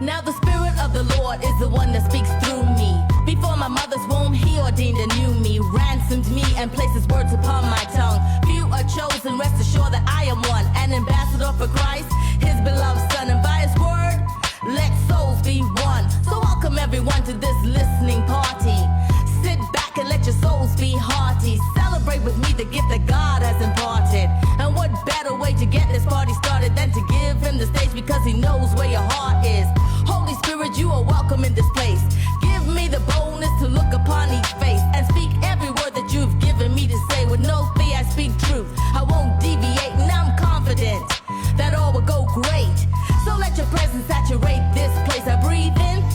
Now the Spirit of the Lord is the one that speaks through me. Before my mother's womb, he ordained a new me, ransomed me, and placed his words upon my tongue. Few are chosen, rest assured that I am one, an ambassador for Christ, his beloved son. And by his word, let souls be one. So welcome everyone to this listening party. Sit back and let your souls be hearty. Celebrate with me the gift that God has imparted. And what better way to get this party started than to give him the stage, because he knows where your heart is. Holy Spirit, you are welcome in this place. Give me the boldness to look upon each face and speak every word that you've given me to say. With no fear I speak truth, I won't deviate, and I'm confident that all will go great. So let your presence saturate this place. I breathe in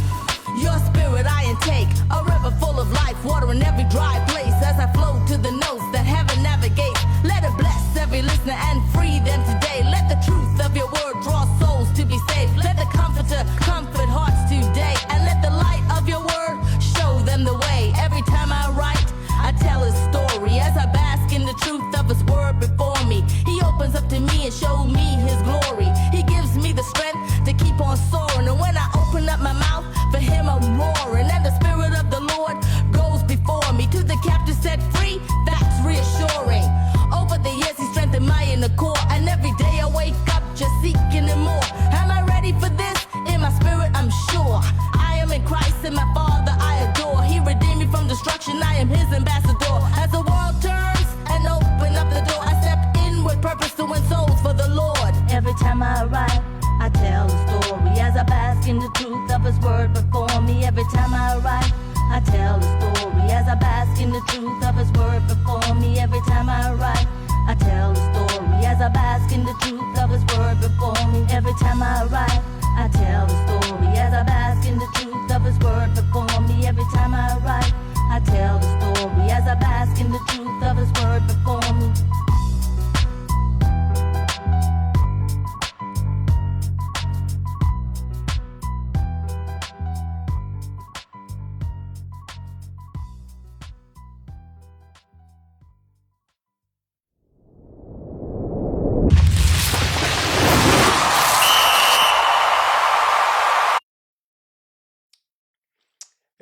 your spirit, I intake a river full of life, water in every dry place. As I flow to the notes that heaven navigates, let it bless every listener and free them today. Let the truth of your word draw souls to be saved. Let the comforter comfort hearts today, and let the light of your word show them the way. Every time I write, I tell his story as I bask in the truth of his word before me. He opens up to me and shows me his glory. He gives me the strength to keep on soaring, and when I open up my mouth, for him I'm roaring. And the Spirit of the Lord goes before me, to the captive set free, that's reassuring. Over the years he strengthened my inner core, and every day I wake up just seeking him more. Am I ready for this? In my spirit I'm sure I am in Christ, and my Father I adore. He redeemed me from destruction, I am his ambassador. As the world turns and open up the door, I step in with purpose to win souls for the Lord. Every time I write, I tell a story as I bask in the truth of his word before me. Every time I write, I tell a story as I bask in the truth of his word before me. Every time I write, I tell a story as I bask in the truth of his word before me. Every time I write, I tell a story as I bask in the truth of his word before me. Every time I write, I tell the story as I bask in the truth of his word before me.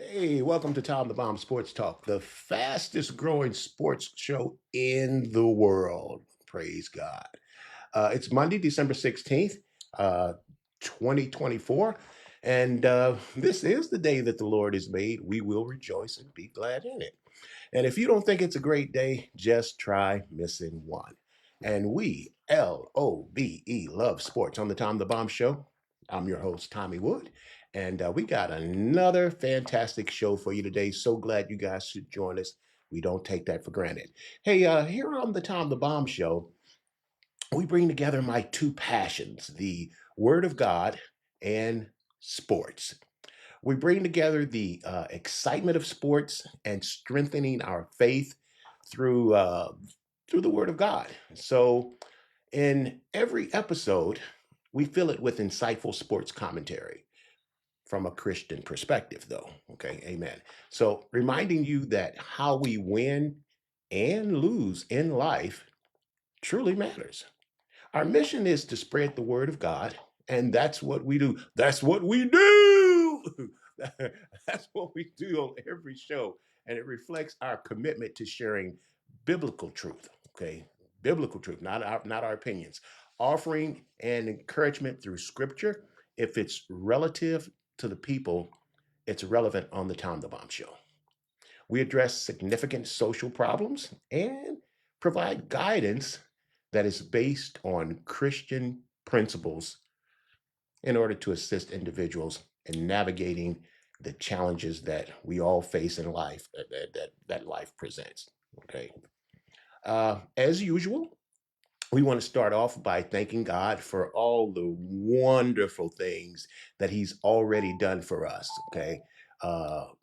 Hey, welcome to Tom the Bomb Sports Talk, the fastest growing sports show in the world. Praise God. It's Monday, December 16th, 2024. And this is the day that the Lord has made. We will rejoice and be glad in it. And if you don't think it's a great day, just try missing one. And we, LOVE, love sports on the Tom the Bomb Show. I'm your host, Tommy Wood. And we got another fantastic show for you today. So glad you guys should join us. We don't take that for granted. Hey, here on the Tom the Bomb Show, we bring together my two passions, the Word of God and sports. We bring together the excitement of sports and strengthening our faith through through the Word of God. So, in every episode, we fill it with insightful sports commentary from a Christian perspective, though. Okay, amen. So, reminding you that how we win and lose in life truly matters. Our mission is to spread the word of God, and that's what we do. That's what we do. That's what we do on every show, and it reflects our commitment to sharing biblical truth. Okay, biblical truth, not our opinions. Offering and encouragement through Scripture. If it's relative to the people, it's relevant on the Tom the Bomb Show. We address significant social problems and provide guidance that is based on Christian principles in order to assist individuals in navigating the challenges that we all face in life, that life presents. Okay. As usual, we want to start off by thanking God for all the wonderful things that He's already done for us. Okay.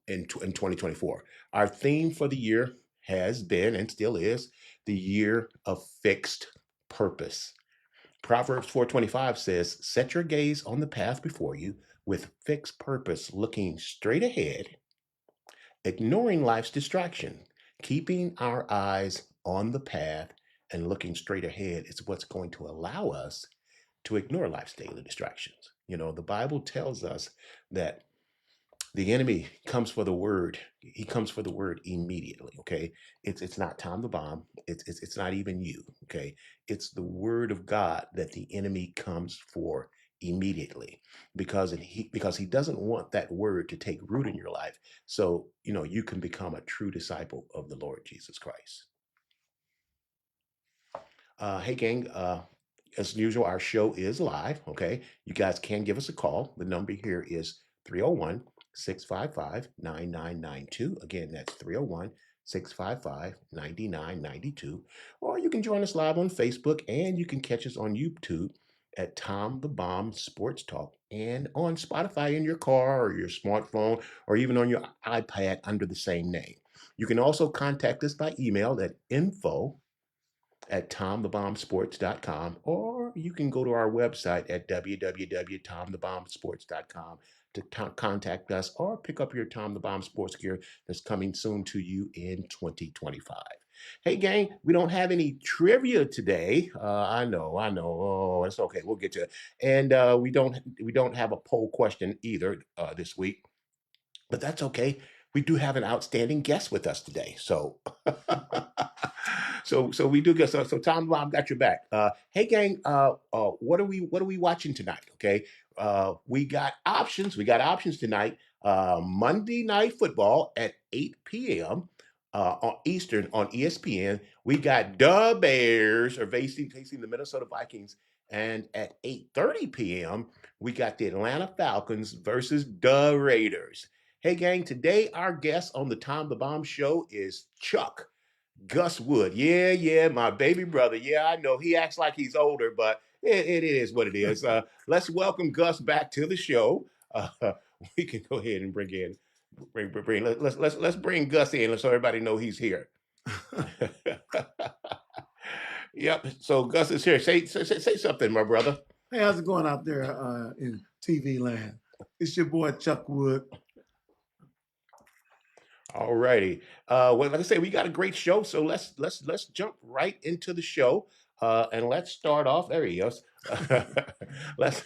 In 2024, our theme for the year has been and still is the year of fixed purpose. Proverbs 4:25 says, "Set your gaze on the path before you with fixed purpose, looking straight ahead, ignoring life's distraction. Keeping our eyes on the path and looking straight ahead is what's going to allow us to ignore life's daily distractions." You know, the Bible tells us that the enemy comes for the word. He comes for the word immediately. Okay, it's not Tom the bomb. It's not even you. Okay, it's the word of God that the enemy comes for immediately, because he doesn't want that word to take root in your life. So you know you can become a true disciple of the Lord Jesus Christ. Hey, gang. As usual, our show is live. Okay. You guys can give us a call. The number here is 301 655 9992. Again, that's 301 655 9992. Or you can join us live on Facebook, and you can catch us on YouTube at Tom the Bomb Sports Talk, and on Spotify in your car or your smartphone, or even on your iPad under the same name. You can also contact us by email at info@tomthebombsports.com, or you can go to our website at www.tomthebombsports.com to contact us or pick up your Tom the Bomb sports gear that's coming soon to you in 2025. Hey, gang, we don't have any trivia today. I know. Oh, it's okay. We'll get to it. And we don't have a poll question either this week, but that's okay. We do have an outstanding guest with us today. So so we do get so Tom Bob got your back. Hey gang, what are we watching tonight? Okay. We got options. We got options tonight. Monday Night Football at 8 p.m. On Eastern on ESPN. We got the Bears are facing the Minnesota Vikings. And at 8:30 p.m., we got the Atlanta Falcons versus the Raiders. Hey, gang, today our guest on the Tom the Bomb Show is Chuck Gus Wood. Yeah, my baby brother. Yeah, I know he acts like he's older, but it is what it is. Let's welcome Gus back to the show. Uh, we can go ahead and let's bring Gus in so everybody know he's here. Yep. So Gus is here. Say something, my brother. Hey, how's it going out there in TV land? It's your boy Chuck Wood. All righty. Well, like I say, we got a great show, so let's jump right into the show. And let's start off. There he is. let's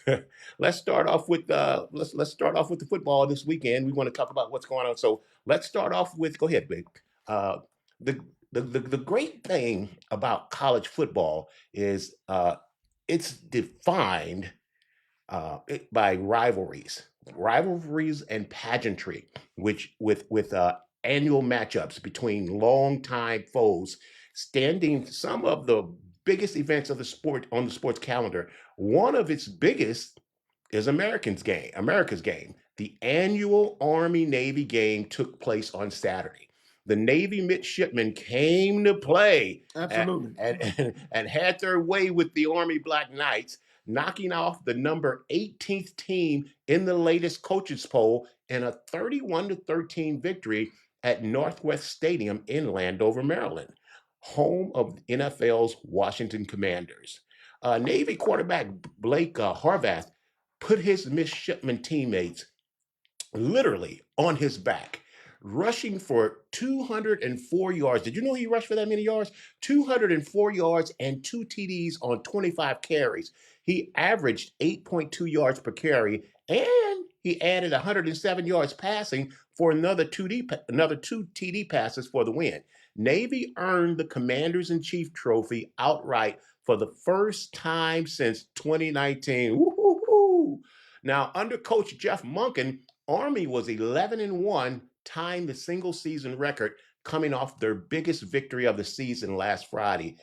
start off with let's start off with the football this weekend. We want to talk about what's going on. So let's start off with. Go ahead, babe. The the great thing about college football is it's defined by rivalries and pageantry, which with annual matchups between longtime foes, standing some of the biggest events of the sport on the sports calendar. One of its biggest is America's game. The annual Army Navy game took place on Saturday. The Navy midshipmen came to play. Absolutely. And had their way with the Army Black Knights, knocking off the number 18th team in the latest coaches poll in a 31-13 victory at Northwest Stadium in Landover, Maryland, home of NFL's Washington Commanders. Navy quarterback Blake Harvath put his midshipman teammates literally on his back, rushing for 204 yards. Did you know he rushed for that many yards? 204 yards and 2 TDs on 25 carries. He averaged 8.2 yards per carry, and he added 107 yards passing for another 2 TD passes for the win. Navy earned the Commanders-in-Chief trophy outright for the first time since 2019. Woo-hoo-hoo. Now, under Coach Jeff Monken, Army was 11-1, tying the single season record, coming off their biggest victory of the season last Friday,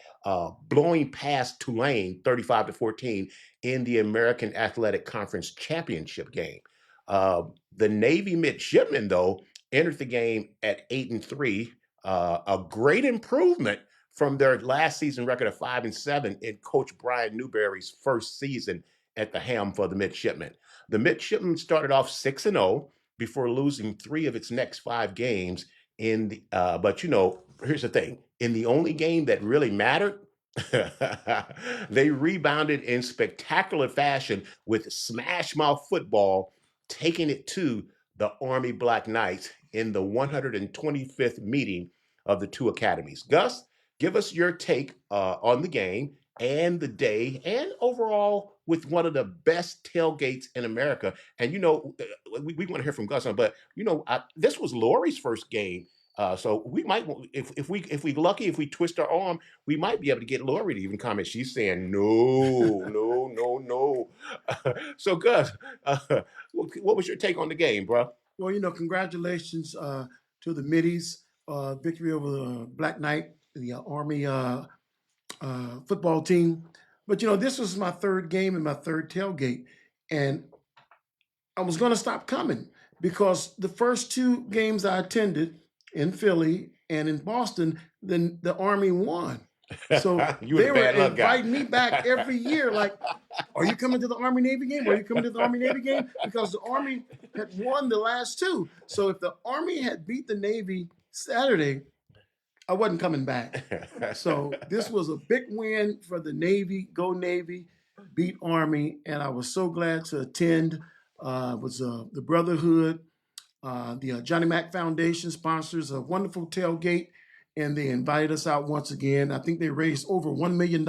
blowing past Tulane 35-14 in the American Athletic Conference Championship game. The Navy midshipmen, though, entered the game at 8-3, a great improvement from their last season record of 5-7 in Coach Brian Newberry's first season at the helm for the midshipmen. The midshipmen started off 6-0 before losing 3 of its next 5 games. But here's the thing: in the only game that really mattered, they rebounded in spectacular fashion with smash mouth football, taking it to the Army Black Knights in the 125th meeting of the two academies. Gus, give us your take on the game and the day and overall with one of the best tailgates in America. And we want to hear from Gus on, but this was Lori's first game. So we might, if we lucky, if we twist our arm, we might be able to get Lori to even comment. She's saying no, no, no, no. So Gus, what was your take on the game, bro? Well, congratulations to the middies, victory over the Black Knight, the Army football team. But this was my third game and my third tailgate, and I was going to stop coming because the first two games I attended in Philly and in Boston, then the Army won. So You they a were bad luck guy. inviting me back every year. Like, are you coming to the Army Navy game? Are you coming to the Army Navy game? Because the Army had won the last two. So if the Army had beat the Navy Saturday, I wasn't coming back. So this was a big win for the Navy. Go Navy, beat Army, and I was so glad to attend. It was the Brotherhood, the Johnny Mack Foundation sponsors a wonderful tailgate, and they invited us out once again. I think they raised over $1 million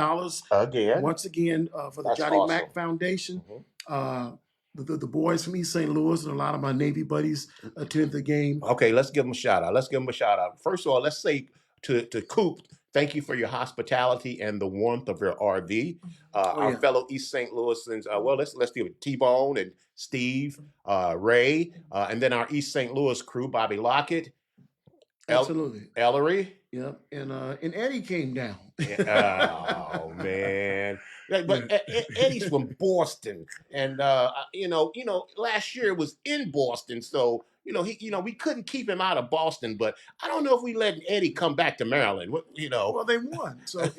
Again? once again for the That's Johnny awesome. Mack Foundation. Mhm. The boys from East St. Louis and a lot of my Navy buddies attended the game. Okay, let's give them a shout out. First of all, let's say to Coop, thank you for your hospitality and the warmth of your RV. Our yeah. fellow East St. Louisans, let's deal with T-Bone and Steve, Ray, and then our East St. Louis crew, Bobby Lockett, Absolutely. Ellery. Yep. And Eddie came down. Oh man. But Eddie's from Boston, and last year it was in Boston, so we couldn't keep him out of Boston. But I don't know if we let Eddie come back to Maryland. Well, they won, so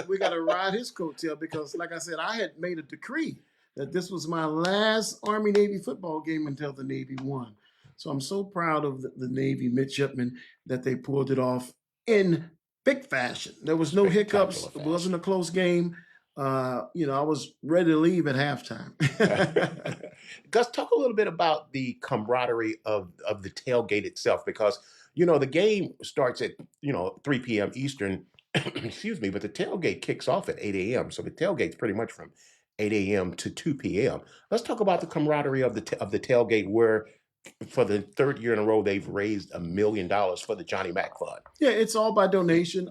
we got to ride his coattail because, like I said, I had made a decree that this was my last Army Navy football game until the Navy won. So I'm so proud of the Navy midshipmen that they pulled it off in big fashion. There was no hiccups. Spectacular It wasn't a close game. I was ready to leave at halftime. Gus, talk a little bit about the camaraderie of the tailgate itself, because the game starts at 3 p.m. Eastern, excuse me, but the tailgate kicks off at 8 a.m. So the tailgate's pretty much from 8 a.m. to 2 p.m. Let's talk about the camaraderie of the tailgate, where for the third year in a row they've raised $1 million for the Johnny Mack Fund. Yeah, it's all by donation.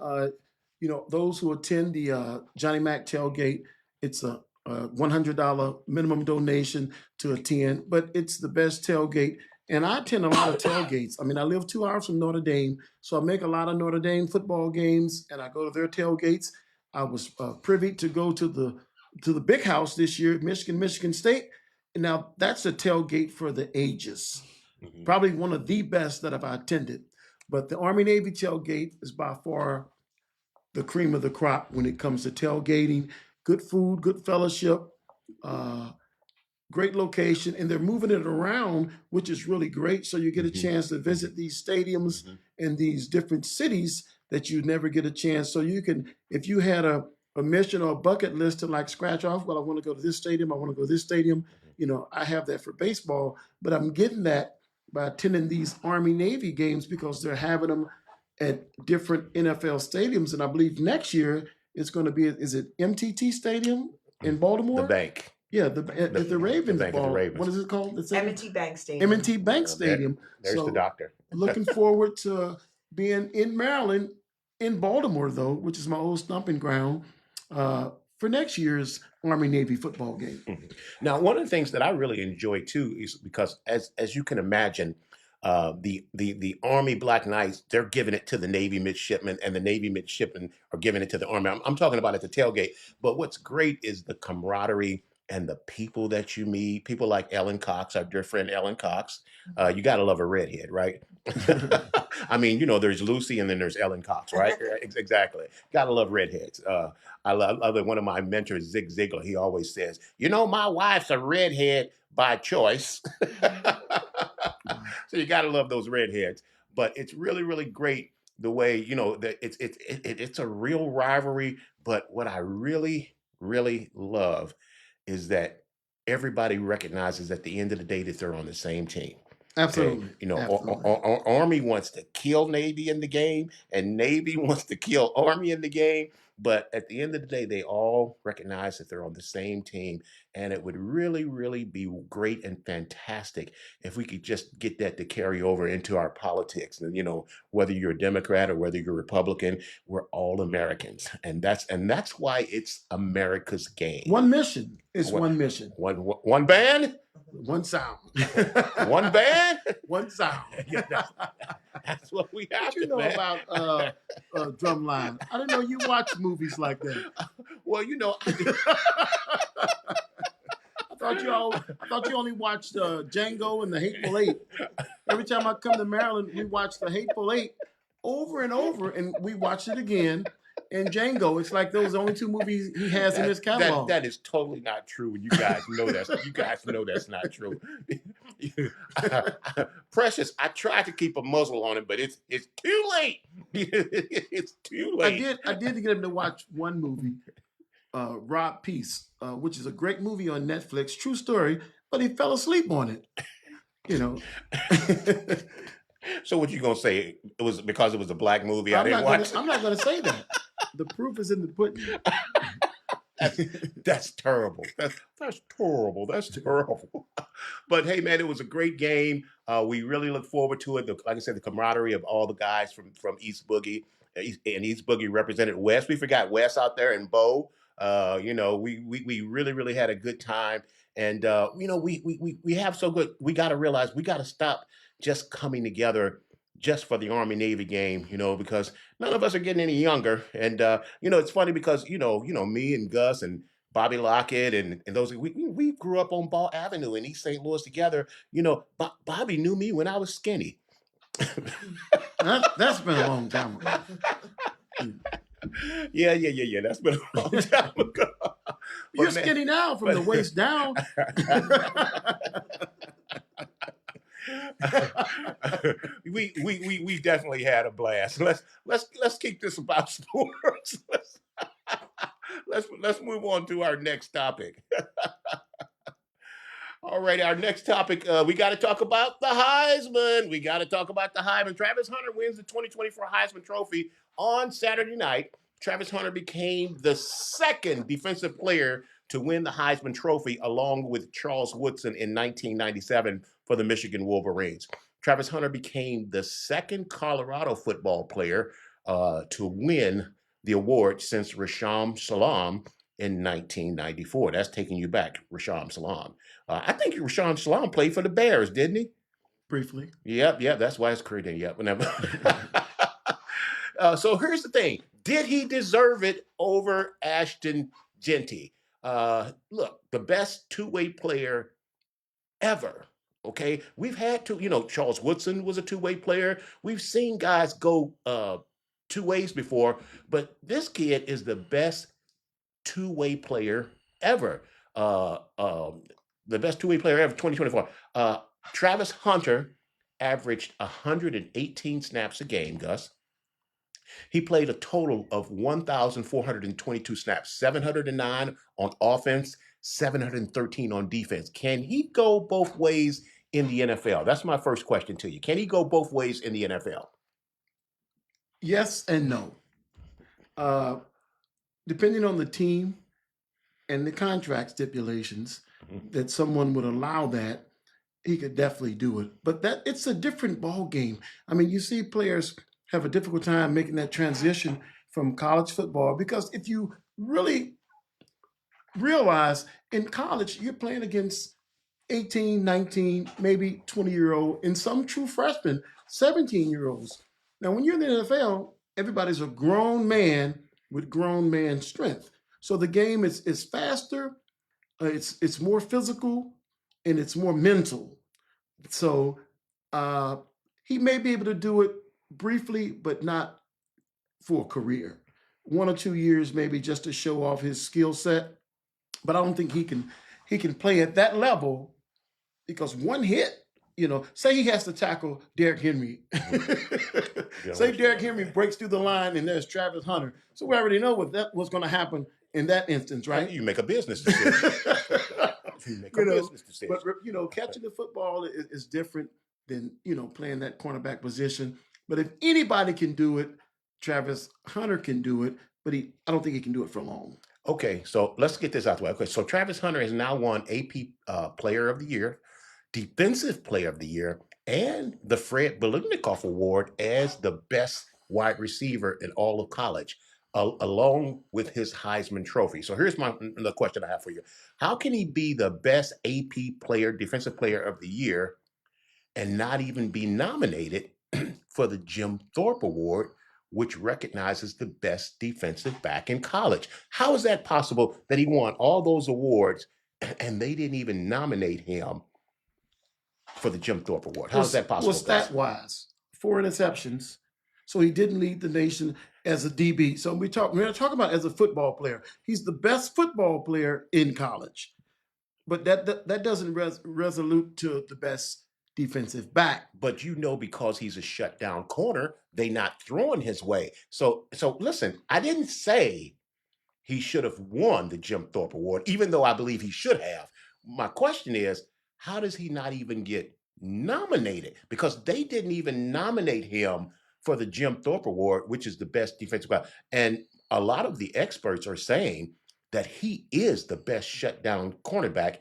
Those who attend the Johnny Mack tailgate, it's a $100 minimum donation to attend, but it's the best tailgate. And I attend a lot of tailgates. I mean, I live 2 hours from Notre Dame, so I make a lot of Notre Dame football games, and I go to their tailgates. I was privy to go to the Big House this year, Michigan State. Now that's a tailgate for the ages. Mhm. Probably one of the best that I've attended. But the Army Navy tailgate is by far the cream of the crop when it comes to tailgating. Good food, good fellowship, great location, and they're moving it around, which is really great. So you get a Mhm. chance to visit these stadiums Mhm. in these different cities that you never get a chance. So you can, if you had a mission or a bucket list to like scratch off, well, I want to go to this stadium, I want to go to this stadium. I have that for baseball, but I'm getting that by attending these Army Navy games because they're having them at different NFL stadiums. And I believe next year it's going to be, is it MTT Stadium in Baltimore? The bank. Yeah, at the Ravens bank at the ball. Ravens. What is it called? M&T Bank Stadium. M&T Bank Stadium. There's So the doctor. looking forward to being in Maryland, in Baltimore though, which is my old stomping ground, for next year's Army Navy football game. Now, one of the things that I really enjoy too is because, as you can imagine, the Army Black Knights, they're giving it to the Navy midshipmen, and the Navy midshipmen are giving it to the Army. I'm talking about at the tailgate. But what's great is the camaraderie and the people that you meet. People like Ellen Cox, our dear friend Ellen Cox. You got to love a redhead, right? I mean, there's Lucy and then there's Ellen Cox, right? Exactly. Got to love redheads. I love one of my mentors, Zig Ziglar. He always says, my wife's a redhead by choice. So you got to love those redheads. But it's really, really great the way, that it's a real rivalry. But what I really, really love is that everybody recognizes at the end of the day that they're on the same team. Absolutely. You know, Absolutely. Army wants to kill Navy in the game, and Navy wants to kill Army in the game. But at the end of the day, they all recognize that they're on the same team, and it would really, really be great and fantastic if we could just get that to carry over into our politics. And you know, whether you're a Democrat or whether you're a Republican, we're all Americans, and that's why it's America's game. One mission is One- one mission. One band, One sound. one band. One sound. Yeah, that's what we have What you to, know man. about Drumline? I didn't know you watch movies like that. Well, you know, I thought you only watched Django and The Hateful Eight. Every time I come to Maryland, we watch The Hateful Eight over and over, and we watch it again. And Django, it's like those are the only two movies he has in his catalog. that is totally not true. You guys know that's not true. Precious, I tried to keep a muzzle on it, but it's too late. It's too late. I did get him to watch one movie, Rob Peace, which is a great movie on Netflix, true story, but he fell asleep on it. You know. So what you gonna say? It was because it was a black movie. I didn't watch. I'm not gonna say that. The proof is in the pudding. That's terrible. That's terrible. That's terrible. But hey, man, it was a great game. We really look forward to it. Like I said, the camaraderie of all the guys from East Boogie, and East Boogie represented West. We forgot West out there in Bo. You know, we really had a good time, and you know, we have so good. We got to realize we got to stop just coming together just for the Army Navy game, you know, because none of us are getting any younger. And you know, it's funny because you know, me and Gus and Bobby Lockett and those we grew up on Ball Avenue in East St. Louis together. You know, Bobby knew me when I was skinny. That's been a long time ago. Yeah. That's been a long time ago. You're But, man, skinny now from the waist down. we definitely had a blast. Let's keep this about sports. Let's move on to our next topic. All right, our next topic, we got to talk about the Heisman. We got to talk about the Heisman. Travis Hunter wins the 2024 Heisman Trophy on Saturday night. Travis Hunter became the second defensive player to win the Heisman Trophy, along with Charles Woodson in 1997 for the Michigan Wolverines. Travis Hunter became the second Colorado football player to win the award since Rashaan Salaam in 1994. That's taking you back, Rashaan Salaam. I think Rashaan Salaam played for the Bears, didn't he? Briefly. Yep. That's why it's career day. Yep. So here's the thing. Did he deserve it over Ashton Genty? Look, the best two-way player ever. Okay. We've had you know, Charles Woodson was a two-way player. We've seen guys go two ways before, but this kid is the best two-way player ever. The best two-way player ever, 2024. Travis Hunter averaged 118 snaps a game, Gus. He played a total of 1,422 snaps, 709 on offense, 713 on defense. Can he go both ways in the NFL? That's my first question to you. Can he go both ways in the NFL? Yes and no. Depending on the team and the contract stipulations that someone would allow that, he could definitely do it. But it's a different ball game. I mean, you see players have a difficult time making that transition from college football because if you really realize in college, you're playing against 18, 19, maybe 20-year-old, and some true freshmen, 17-year-olds. Now, when you're in the NFL, everybody's a grown man with grown man strength. So the game is faster, it's more physical, and it's more mental. So he may be able to do it briefly, but not for a career. 1 or 2 years, maybe just to show off his skill set. But I don't think he can play at that level because one hit, you know, say he has to tackle Derrick Henry. Say Derrick Henry breaks through the line and there's Travis Hunter. So we already know what's going to happen in that instance, right? You make a business decision. You make a business decision. But, you know, catching the football is different. than playing that cornerback position. But if anybody can do it, Travis Hunter can do it. But I don't think he can do it for long. Okay, so let's get this out the way. Okay, so Travis Hunter has now won AP Player of the Year, Defensive Player of the Year, and the Fred Biletnikoff Award as the best wide receiver in all of college, along with his Heisman Trophy. So here's the question I have for you: how can he be the best AP Player, Defensive Player of the Year, and not even be nominated for the Jim Thorpe Award, which recognizes the best defensive back in college? How is that possible that he won all those awards and they didn't even nominate him for the Jim Thorpe Award? How is that possible? Well, stat-wise, 4 interceptions. So he didn't lead the nation as a DB. So we're going to talk about as a football player. He's the best football player in college. But that doesn't resolute to the best defensive back. But because he's a shutdown corner, they not throwing his way. So listen, I didn't say he should have won the Jim Thorpe Award, even though I believe he should have. My question is, how does he not even get nominated? Because they didn't even nominate him for the Jim Thorpe Award, which is the best defensive back. And a lot of the experts are saying that he is the best shutdown cornerback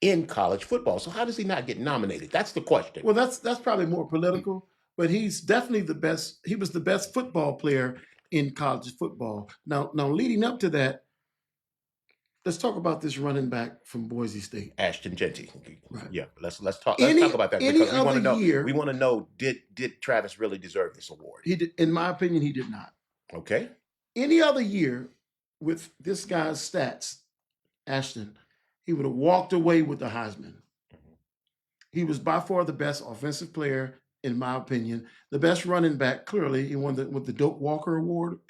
in college football. So how does he not get nominated? That's the question. Well, that's probably more political, but he's definitely the best. He was the best football player in college football. Now leading up to that, let's talk about this running back from Boise State, Ashton Jeanty. Right. Yeah, let's talk about that, because we want to know did Travis really deserve this award? He did, in my opinion, he did not. Okay. Any other year with this guy's stats, Ashton, he would have walked away with the Heisman. He was by far the best offensive player, in my opinion. The best running back, clearly, he won with the Doak Walker Award.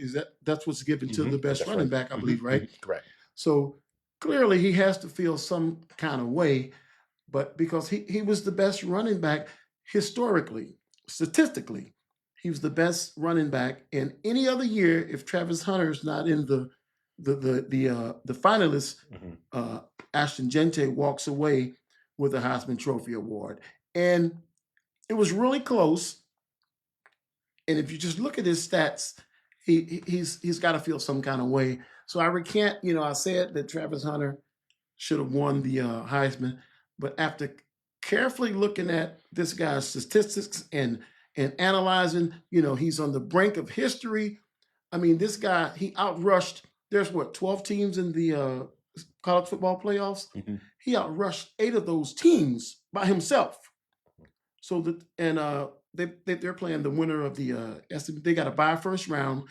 That's what's given to the best running back, I believe, right? Correct. So clearly he has to feel some kind of way, but because he was the best running back historically, statistically, he was the best running back. In any other year, if Travis Hunter is not in the finalists, Ashton Jeanty walks away with the Heisman Trophy Award. And it was really close. And if you just look at his stats, he's got to feel some kind of way. So I recant, I said that Travis Hunter should have won the Heisman, but after carefully looking at this guy's statistics and analyzing, he's on the brink of history. I mean, this guy, he outrushed, there's 12 teams in the college football playoffs. He outrushed 8 of those teams by himself. So they're playing the winner of the they got a bye first round.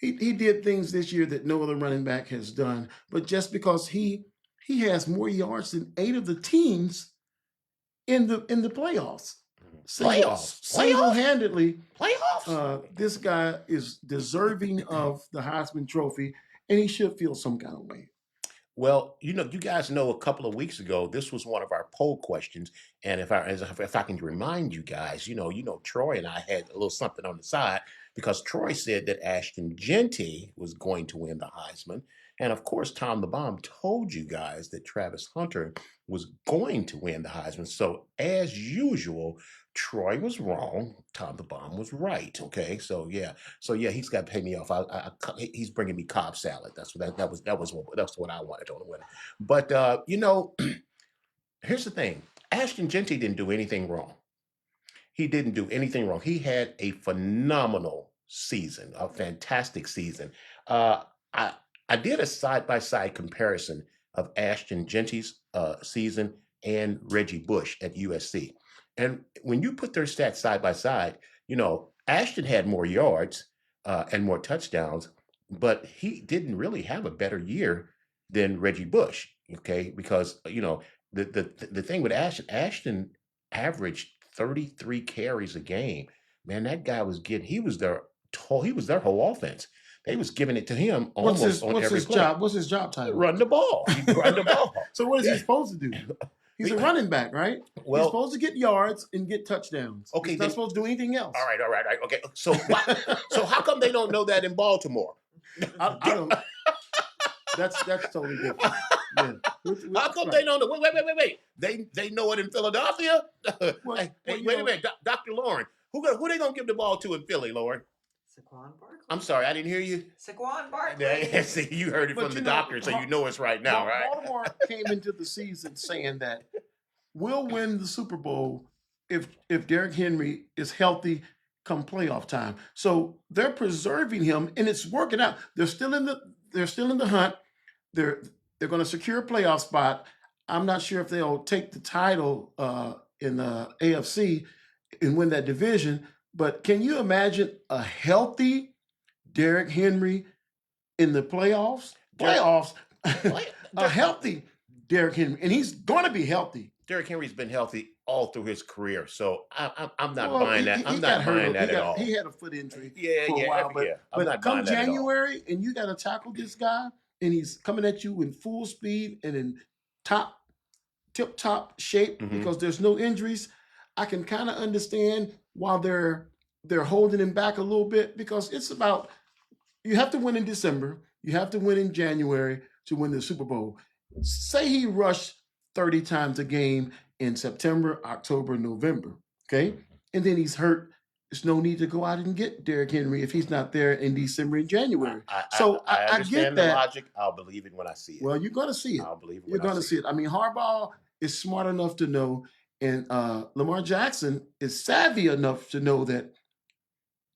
He did things this year that no other running back has done, but just because he has more yards than 8 of the teams in the playoffs. Single-handedly, this guy is deserving of the Heisman Trophy, and he should feel some kind of way. Well, you guys know a couple of weeks ago, this was one of our poll questions. And if I can remind you guys, Troy and I had a little something on the side, because Troy said that Ashton Jeanty was going to win the Heisman. And of course, Tom the Bomb told you guys that Travis Hunter was going to win the Heisman. So as usual, Troy was wrong. Tom the Bomb was right. Okay, so yeah, he's got to pay me off. He's bringing me Cobb salad. That's what what I wanted on the winner. But here's the thing: Ashton Jeanty didn't do anything wrong. He didn't do anything wrong. He had a phenomenal season, a fantastic season. I did a side-by-side comparison of Ashton Jeanty's season and Reggie Bush at USC. And when you put their stats side by side, Ashton had more yards and more touchdowns, but he didn't really have a better year than Reggie Bush. Okay, because the thing with Ashton averaged 33 carries a game. Man, that guy he was their whole offense. They was giving it to him almost on every play. What's his job title? Run the ball. He run the ball. So what is he supposed to do? He's a running back, right? Well, he's supposed to get yards and get touchdowns. Okay, he's not supposed to do anything else. All right. Okay, so how come they don't know that in Baltimore? I don't. That's totally different. Yeah. How come Right. they don't know? Wait. They know it in Philadelphia? Well, Hey, well, you wait a know, minute. Dr. Lauren, who they going to give the ball to in Philly, Lauren? Saquon Barkley. I'm sorry, I didn't hear you. Saquon Barkley. Yeah, see, you heard it but from the you know, doctor, so you know it's right now, right? Baltimore came into the season saying that we'll win the Super Bowl if Derrick Henry is healthy come playoff time. So they're preserving him, and it's working out. They're still in the hunt. They're they're going to secure a playoff spot. I'm not sure if they'll take the title in the AFC and win that division. But can you imagine a healthy Derrick Henry in the playoffs? Playoffs, a healthy Derrick Henry, and he's going to be healthy. Derrick Henry's been healthy all through his career, so I'm not Well, buying that. he I'm got not hurt. buying that at all. He had a foot injury Yeah, for a while, I'm but not come buying that at all. January, and you got to tackle this guy, and he's coming at you in full speed and in tip top shape Mhm. because there's no injuries. I can kind of understand why they're holding him back a little bit because it's about you have to win in December, you have to win in January to win the Super Bowl. Say he rushed 30 times a game in September, October, November, okay? And then he's hurt. There's no need to go out and get Derrick Henry if he's not there in December and January. So I I understand get the that. logic. I'll believe it when I see it. Well, you're going to see it. I'll believe it You're when going I to see see it. I mean, Harbaugh is smart enough to know, and Lamar Jackson is savvy enough to know that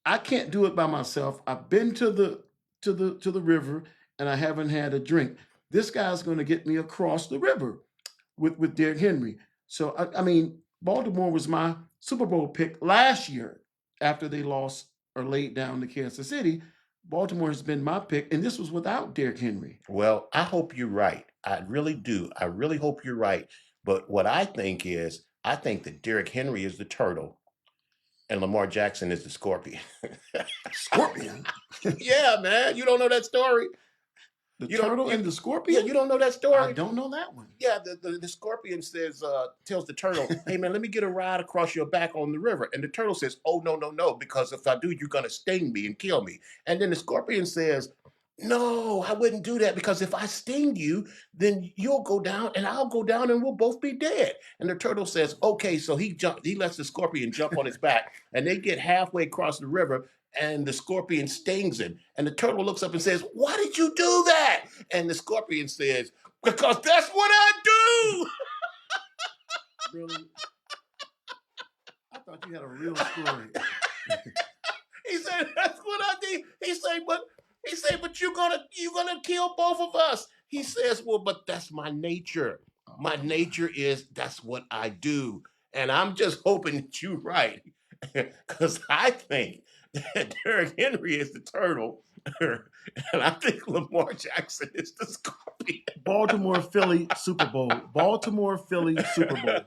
I can't do it by myself. I've been to the river and I haven't had a drink. This guy's going to get me across the river with Derrick Henry. So I mean, Baltimore was my Super Bowl pick last year after they lost or laid down to Kansas City. Baltimore has been my pick, and this was without Derrick Henry. Well, I hope you're right. I really do. I really hope you're right. But what I think is, I think that Derrick Henry is the turtle and Lamar Jackson is the scorpion. Scorpion. Yeah, man. You don't know that story? The You don't- turtle you- and the scorpion? Yeah, you don't know that story? I don't know that one. Yeah, the scorpion says, tells the turtle, hey man, let me get a ride across your back on the river. And the turtle says, oh, no, because if I do, you're going to sting me and kill me. And then the scorpion says, no, I wouldn't do that because if I sting you, then you'll go down and I'll go down and we'll both be dead. And the turtle says, okay, so he lets the scorpion jump on his back and they get halfway across the river and the scorpion stings him. And the turtle looks up and says, why did you do that? And the scorpion says, because that's what I do. Really? I thought you had a real story. He said, that's what I did. He said, but you're gonna kill both of us. He says, well, but that's my nature. My nature is that's what I do. And I'm just hoping that you're right. Because I think that Derrick Henry is the turtle. And I think Lamar Jackson is the scorpion. Baltimore, Philly, Super Bowl. Baltimore, Philly, Super Bowl.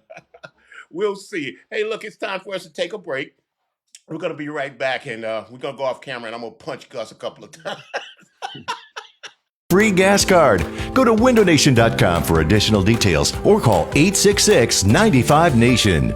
We'll see. Hey, look, it's time for us to take a break. We're going to be right back, and we're going to go off camera, and I'm going to punch Gus a couple of times. Free gas card. Go to windownation.com for additional details or call 866-95-NATION.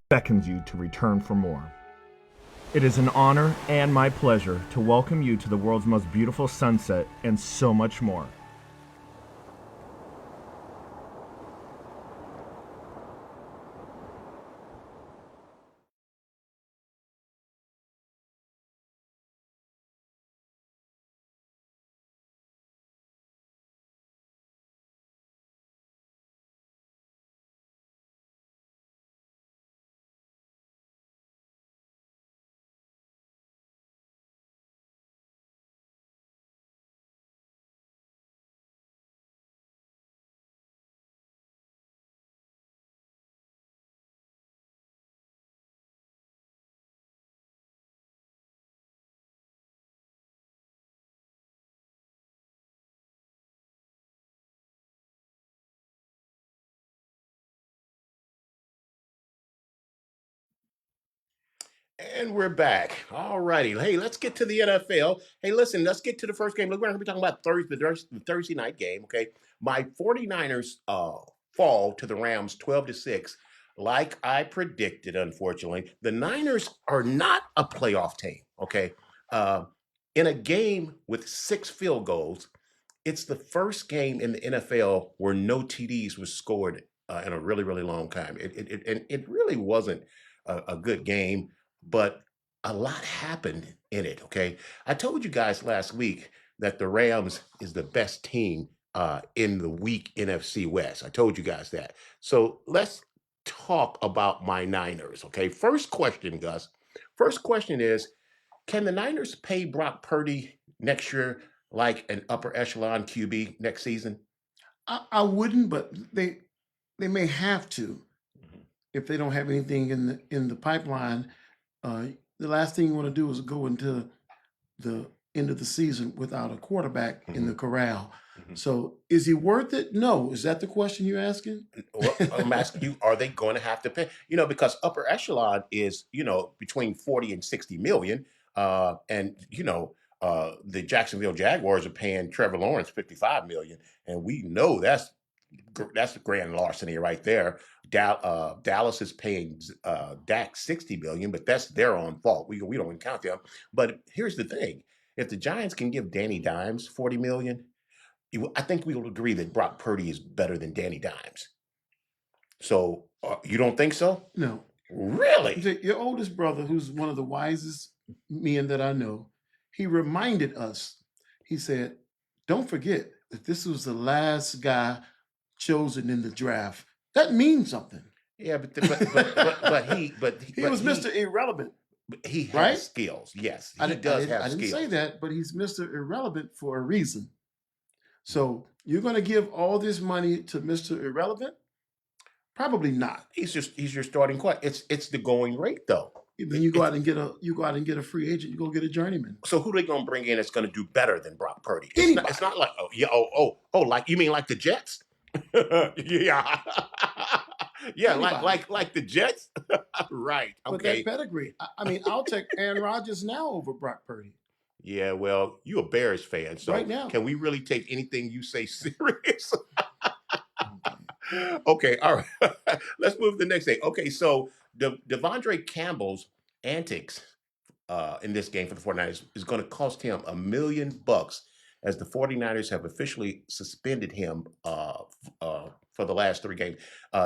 Beckons you to return for more. It is an honor and my pleasure to welcome you to the world's most beautiful sunset and so much more. And we're back. All righty. Hey, let's get to the NFL. Hey, listen, let's get to the first game. Look, we're going to be talking about Thursday night game. Okay. My 49ers fall to the Rams 12-6. Like I predicted, unfortunately. The Niners are not a playoff team. Okay. Uh, in a game with 6 field goals, it's the first game in the NFL where no TDs was scored in a really, really long time. And it really wasn't a good game, but a lot happened in it. Okay, I told you guys last week that the Rams is the best team in the weak NFC West. I told you guys that. So let's talk about my Niners. Okay, first question, Gus. First question is, can the Niners pay Brock Purdy next year like an upper echelon QB next season? I wouldn't, but they may have to if they don't have anything in the pipeline. The last thing you want to do is go into the end of the season without a quarterback in the corral. So is he worth it? No. Is that the question you're asking? Well, I'm asking you, are they going to have to pay? Because upper echelon is, between 40 and 60 million. And the Jacksonville Jaguars are paying Trevor Lawrence 55 million. And we know that's grand larceny right there. Dallas is paying Dak 60 million, but that's their own fault. We don't count them. But here's the thing. If the Giants can give Danny Dimes 40 million, I think we will agree that Brock Purdy is better than Danny Dimes. So you don't think so? No. Really? Your oldest brother, who's one of the wisest men that I know, he reminded us, he said, don't forget that this was the last guy chosen in the draft. That means something. Yeah, but he was Mr. Irrelevant. He has right? skills. Yes, I he does have I didn't skills. say that, but he's Mr. Irrelevant for a reason. So you're going to give all this money to Mr. Irrelevant? Probably not. He's your starting question. It's the going rate though. Then you go out and get a free agent. You go get a journeyman. So who they gonna bring in that's gonna do better than Brock Purdy? Anybody. It's not like like you mean like the Jets? Yeah. Yeah, like the Jets. Right. But Okay. that pedigree. I mean, I'll take Aaron Rodgers now over Brock Purdy. Yeah, well, you a Bears fan, so Right now. can we really take anything you say serious? Okay, all right. Let's move to the next thing. Okay, so Devondre Campbell's antics in this game for the 49ers is going to cost him $1 million as the 49ers have officially suspended him for the last 3 games.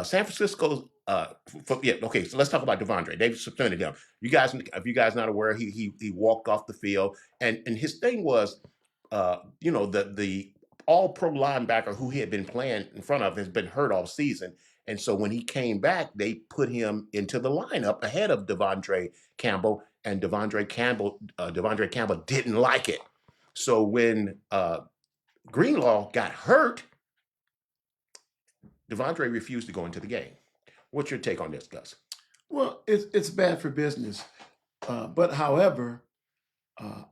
San Francisco's okay, so let's talk about Devondre. They've suspended him. If you guys not aware, he walked off the field, and his thing was the all-pro linebacker who he had been playing in front of has been hurt all season. And so when he came back, they put him into the lineup ahead of Devondre Campbell, and Devondre Campbell didn't like it. So when Greenlaw got hurt, Devondre refused to go into the game. What's your take on this, Gus? Well, it's bad for business. But however,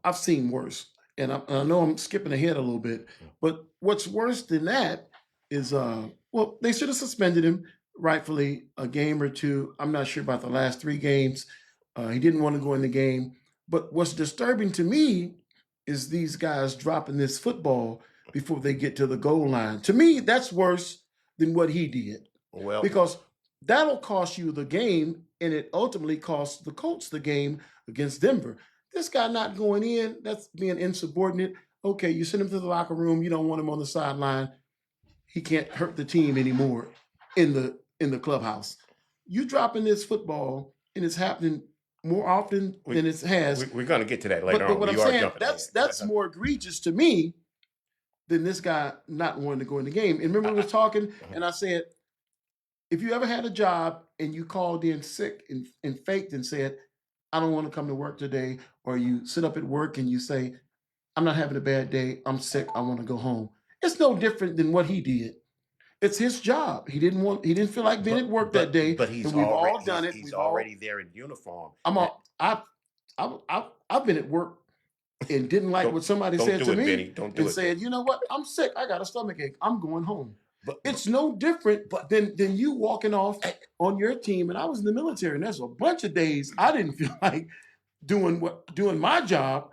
I've seen worse. And I know I'm skipping ahead a little bit, but what's worse than that is, they should have suspended him rightfully a game or two. I'm not sure about the last 3 games. He didn't want to go in the game. But what's disturbing to me is these guys dropping this football before they get to the goal line. To me, that's worse than what he did. Well, Because that'll cost you the game, and it ultimately costs the Colts the game against Denver. This guy not going in, that's being insubordinate. Okay, you send him to the locker room. You don't want him on the sideline. He can't hurt the team anymore in the clubhouse. You dropping this football, and it's happening more often than it has. we're going to get to that later on. But what I'm You are saying, jumping ahead. that's more egregious to me than this guy not wanting to go in the game. And remember we were talking, and I said, if you ever had a job and you called in sick and faked and said, I don't want to come to work today, or you sit up at work and you say, I'm not having a bad day, I'm sick, I want to go home. It's no different than what he did. It's his job. He didn't feel like being at work that day. But he's and we've already, all done it. He's We've already there in uniform. I've been at work and didn't like what somebody don't said do to it, me, Benny. Don't do and it, said, you know what, I'm sick, I got a stomach ache, I'm going home. But It's no different than you walking off on your team, and I was in the military, and there's a bunch of days I didn't feel like doing my job,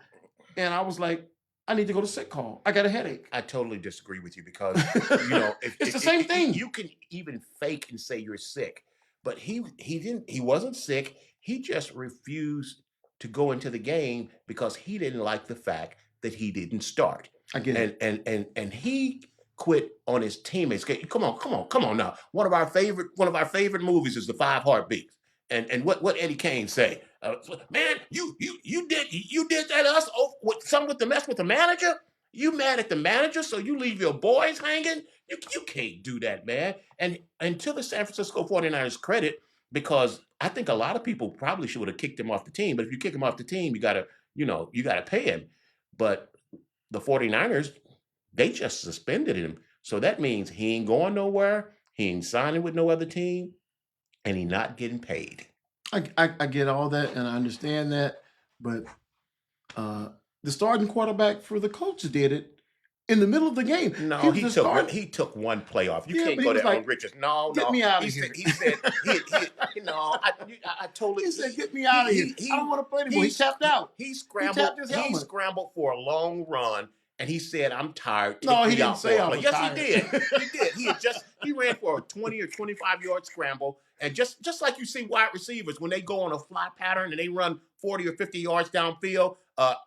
and I was like, I need to go to sick call. I got a headache. I totally disagree with you because It's the same thing. You can even fake and say you're sick, but he didn't. He wasn't sick. He just refused to go into the game because he didn't like the fact that he didn't start. I get it. And he quit on his teammates. Come on now. One of our favorite movies is The Five Heartbeats. And what Eddie Kane say? Man, you did that to us with the mess with the manager. You mad at the manager, so you leave your boys hanging? You can't do that, man. And to the San Francisco 49ers credit, because I think a lot of people probably should have kicked him off the team. But if you kick him off the team, you gotta pay him. But the 49ers, they just suspended him. So that means he ain't going nowhere. He ain't signing with no other team, and he not getting paid. I get all that, and I understand that, but the starting quarterback for the Colts did it in the middle of the game. No, he took one play off. You Yeah, can't but go he was there on like, Richards. No, "Get me out of He here." said, he said, I totally. He said, "Get me out of here. I don't want to play anymore." He tapped out. He tapped his He helmet. scrambled for a long run, and he said, "I'm tired." No, Take he me out didn't say for a I play." was Yes, tired. he did. He did. He ran for a 20 or 25-yard scramble, and just like you see wide receivers when they go on a fly pattern and they run 40 or 50 yards downfield,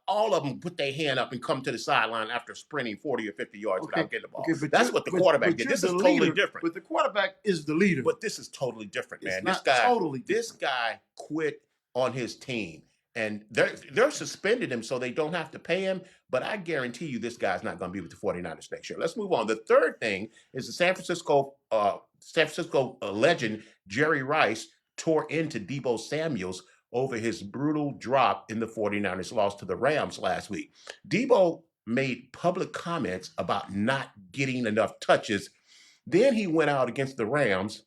all of them put their hand up and come to the sideline after sprinting 40 or 50 yards without getting the ball. Okay, but That's what the quarterback did. you're This is the totally leader, different. But the quarterback is the leader. But this is totally different, It's man. not totally This guy quit on his team, and they're suspended him so they don't have to pay him. But I guarantee you, this guy's not going to be with the 49ers next year. Let's move on. The third thing is the San Francisco legend Jerry Rice tore into Deebo Samuels over his brutal drop in the 49ers loss to the Rams last week. Deebo made public comments about not getting enough touches. Then he went out against the Rams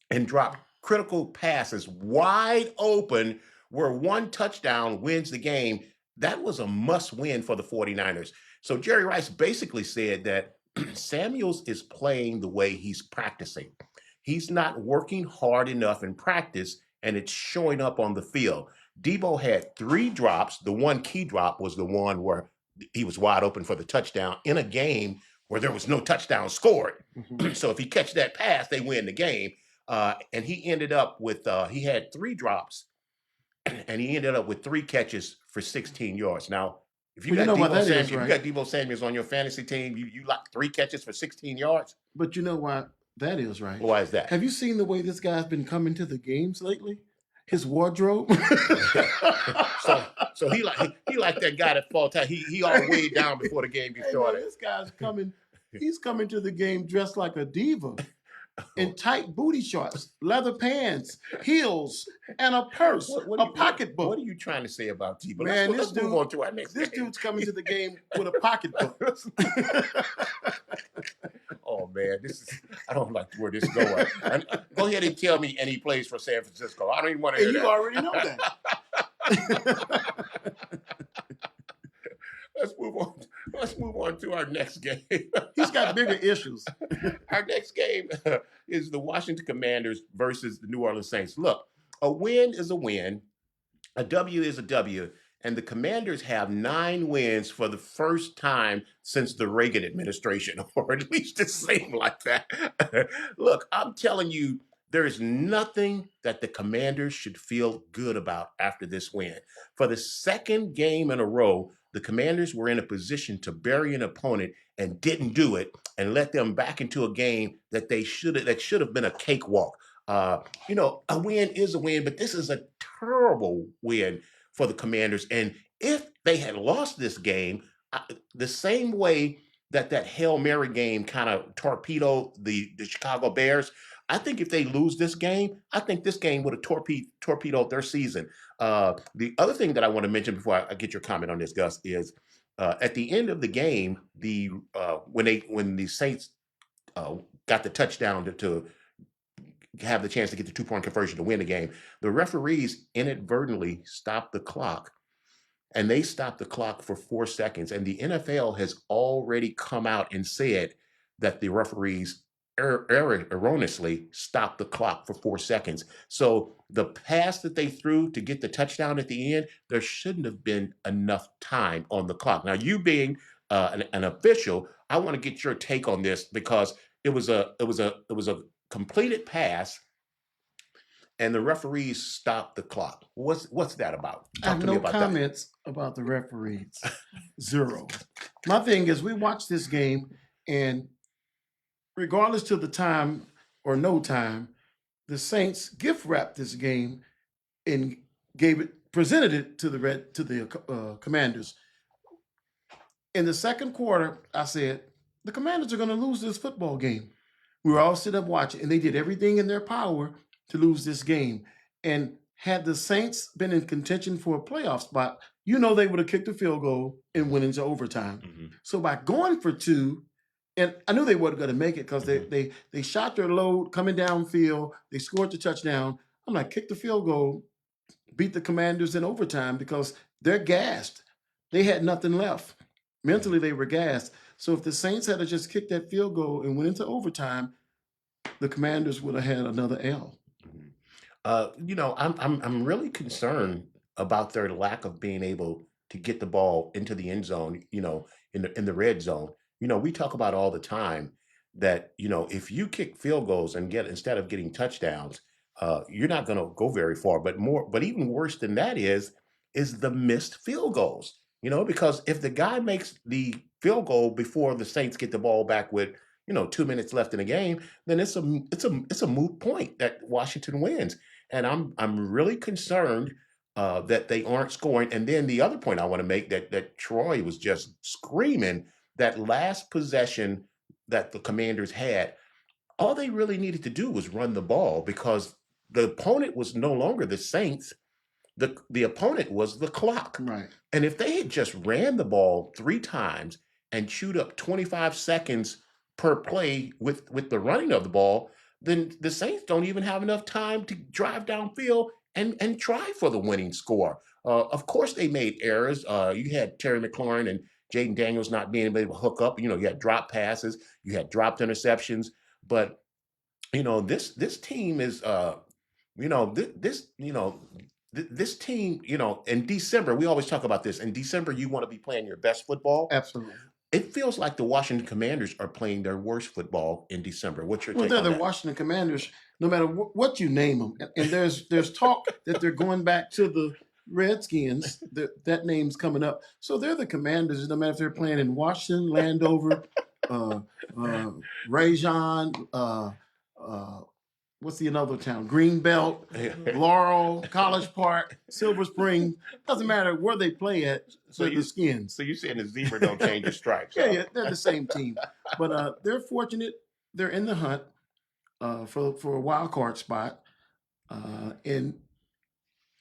and dropped critical passes wide open where one touchdown wins the game. That was a must win for the 49ers. So Jerry Rice basically said that Samuels is playing the way he's practicing. He's not working hard enough in practice, and it's showing up on the field. Deebo had 3 drops. The one key drop was the one where he was wide open for the touchdown in a game where there was no touchdown scored. So if he catch that pass, they win the game. And he ended up with, he had 3 drops, and he ended up with 3 catches for 16 yards. Now, if you got Deebo Samuels on your fantasy team, you like 3 catches for 16 yards. But you know why that is, right? Why is that? Have you seen the way this guy's been coming to the games lately? His wardrobe. So he like that guy that fall time. He all way down before the game gets Hey, man, started. this guy's coming. He's coming to the game dressed like a diva, in tight booty shorts, leather pants, heels, and a purse, a pocketbook. What are you trying to say about Deebo? Man, let's move on to our next This game. dude's coming to the game with a pocketbook. Oh man, I don't like where this is going. Go ahead and tell me, and he plays for San Francisco. I don't even want to hear And you that. already know that. Let's move on to our next game. He's got bigger issues. Our next game is the Washington Commanders versus the New Orleans Saints. Look, a win is a win. A W is a W. And the Commanders have 9 wins for the first time since the Reagan administration, or at least it seemed like that. Look, I'm telling you, there is nothing that the Commanders should feel good about after this win. For the second game in a row, the Commanders were in a position to bury an opponent and didn't do it, and let them back into a game that should have been a cakewalk. A win is a win, but this is a terrible win for the Commanders. And if they had lost this game, the same way that Hail Mary game kind of torpedoed the Chicago Bears, I think if they lose this game, I think this game would have torpedoed their season. The other thing that I want to mention before I get your comment on this, Gus, is at the end of the game, when the Saints got the touchdown to have the chance to get the 2-point conversion to win the game, the referees inadvertently stopped the clock, and they stopped the clock for 4 seconds. And the NFL has already come out and said that the referees erroneously stopped the clock for 4 seconds. So the pass that they threw to get the touchdown at the end, there shouldn't have been enough time on the clock. Now, you being an official, I want to get your take on this because it was a completed pass, and the referees stopped the clock. What's that about? I have Talk to me no about that. comments about the referees. Zero. My thing is, we watched this game, and regardless to the time or no time, the Saints gift wrapped this game and presented it to the Commanders. In the second quarter, I said the Commanders are going to lose this football game. We were all sitting up watching, and they did everything in their power to lose this game. And had the Saints been in contention for a playoff spot, they would have kicked a field goal and went into overtime. Mm-hmm. So by going for two, and I knew they weren't going to make it because they shot their load coming downfield. They scored the touchdown. I'm like, kick the field goal, beat the Commanders in overtime because they're gassed. They had nothing left. Mentally, they were gassed. So if the Saints had to just kick that field goal and went into overtime, the Commanders would have had another L. I'm really concerned about their lack of being able to get the ball into the end zone, in the red zone. We talk about all the time that, if you kick field goals and instead of getting touchdowns, you're not going to go very far. But even worse than that is the missed field goals. Because if the guy makes the field goal before the Saints get the ball back with 2 minutes left in the game, then it's a moot point that Washington wins. And I'm really concerned that they aren't scoring. And then the other point I want to make that Troy was just screaming, that last possession that the Commanders had, all they really needed to do was run the ball because the opponent was no longer the Saints. The opponent was the clock. Right. And if they had just ran the ball 3 times and chewed up 25 seconds per play with the running of the ball, then the Saints don't even have enough time to drive downfield and try for the winning score. Of course, they made errors. You had Terry McLaurin and Jaden Daniels not being able to hook up. You had drop passes, you had dropped interceptions. But this team is this team, in December, we always talk about this. In December, you want to be playing your best football. Absolutely. It feels like the Washington Commanders are playing their worst football in December. What's your take Well, they're on the that? Washington Commanders, no matter what you name them. And there's talk that they're going back to the Redskins. That name's coming up. So they're the Commanders, no matter if they're playing in Washington, Landover, Rajon, what's the another town? Greenbelt, Laurel, College Park, Silver Spring. Doesn't matter where they play at. They're the Skins. So you're saying the zebra don't change the stripes? Yeah, they're the same team. But they're fortunate. They're in the hunt for a wild card spot. And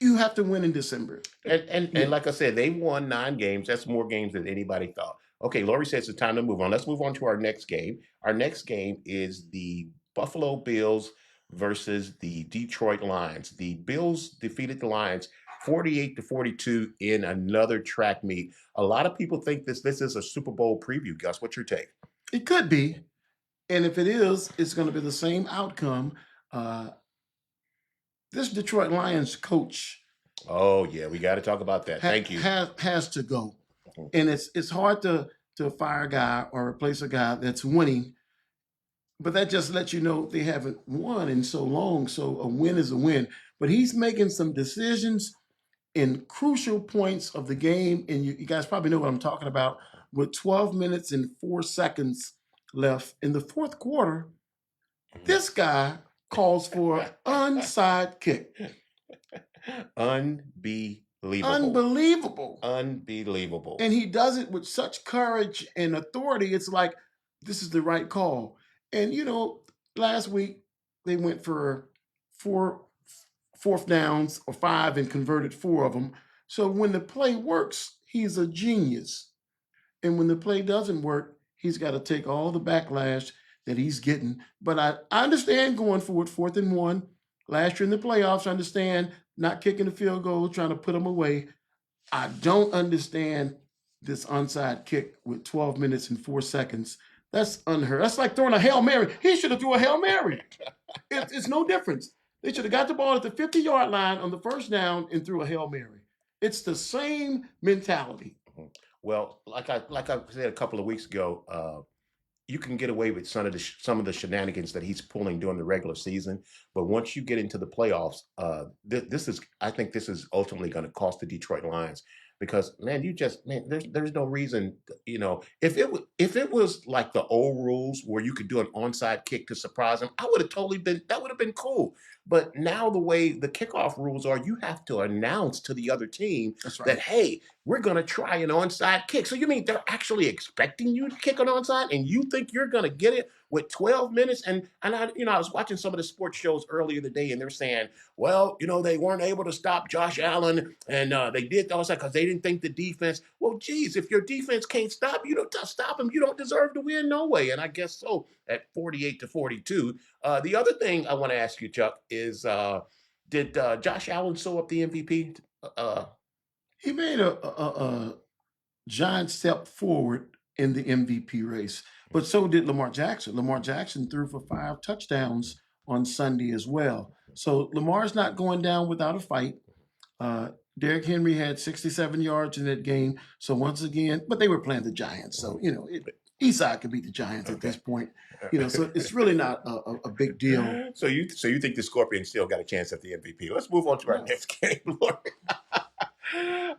you have to win in December. And like I said, they won 9 games. That's more games than anybody thought. Okay, Lori says it's time to move on. Let's move on to our next game. Our next game is the Buffalo Bills versus the Detroit Lions. The Bills defeated the Lions 48-42 in another track meet. A lot of people think this is a Super Bowl preview. Gus, what's your take? It could be. And if it is, it's going to be the same outcome. This Detroit Lions coach. Oh, yeah, we got to talk about that. Thank you. Has to go. And it's hard to fire a guy or replace a guy that's winning. But that just lets you know they haven't won in so long. So a win is a win. But he's making some decisions in crucial points of the game. And you guys probably know what I'm talking about. With 12 minutes and 4 seconds left in the fourth quarter, this guy calls for an onside kick. Unbelievable. And he does it with such courage and authority. It's like, this is the right call. And, last week they went for 4 fourth downs or 5 and converted 4 of them. So when the play works, he's a genius. And when the play doesn't work, he's got to take all the backlash that he's getting. But I understand going forward, 4th and 1. Last year in the playoffs, I understand not kicking the field goal, trying to put them away. I don't understand this onside kick with 12 minutes and 4 seconds That's unheard. That's like throwing a Hail Mary. He should have threw a Hail Mary. It's no difference. They should have got the ball at the 50-yard line on the first down and threw a Hail Mary. It's the same mentality. Well, like I said a couple of weeks ago, you can get away with some of the shenanigans that he's pulling during the regular season, but once you get into the playoffs, I think this is ultimately going to cost the Detroit Lions because man, there's no reason, if it was like the old rules where you could do an onside kick to surprise them, that would have been cool. But now the way the kickoff rules are, you have to announce to the other team That's right. that hey, we're going to try an onside kick. So you mean they're actually expecting you to kick an onside and you think you're going to get it with 12 minutes? And I was watching some of the sports shows earlier today and they're saying, well, they weren't able to stop Josh Allen and they did also because they didn't think the defense. Well, geez, if your defense can't stop you, don't stop him. You don't deserve to win no way. And I guess so at 48-42. The other thing I want to ask you, Chuck, is did Josh Allen sew up the MVP? He made a giant step forward in the MVP race, but so did Lamar Jackson. Lamar Jackson threw for 5 touchdowns on Sunday as well. So Lamar's not going down without a fight. Derrick Henry had 67 yards in that game. So once again, but they were playing the Giants. So, Eastside could beat the Giants at this point. So it's really not a big deal. So you think the Scorpions still got a chance at the MVP? Let's move on to our next game, Lord.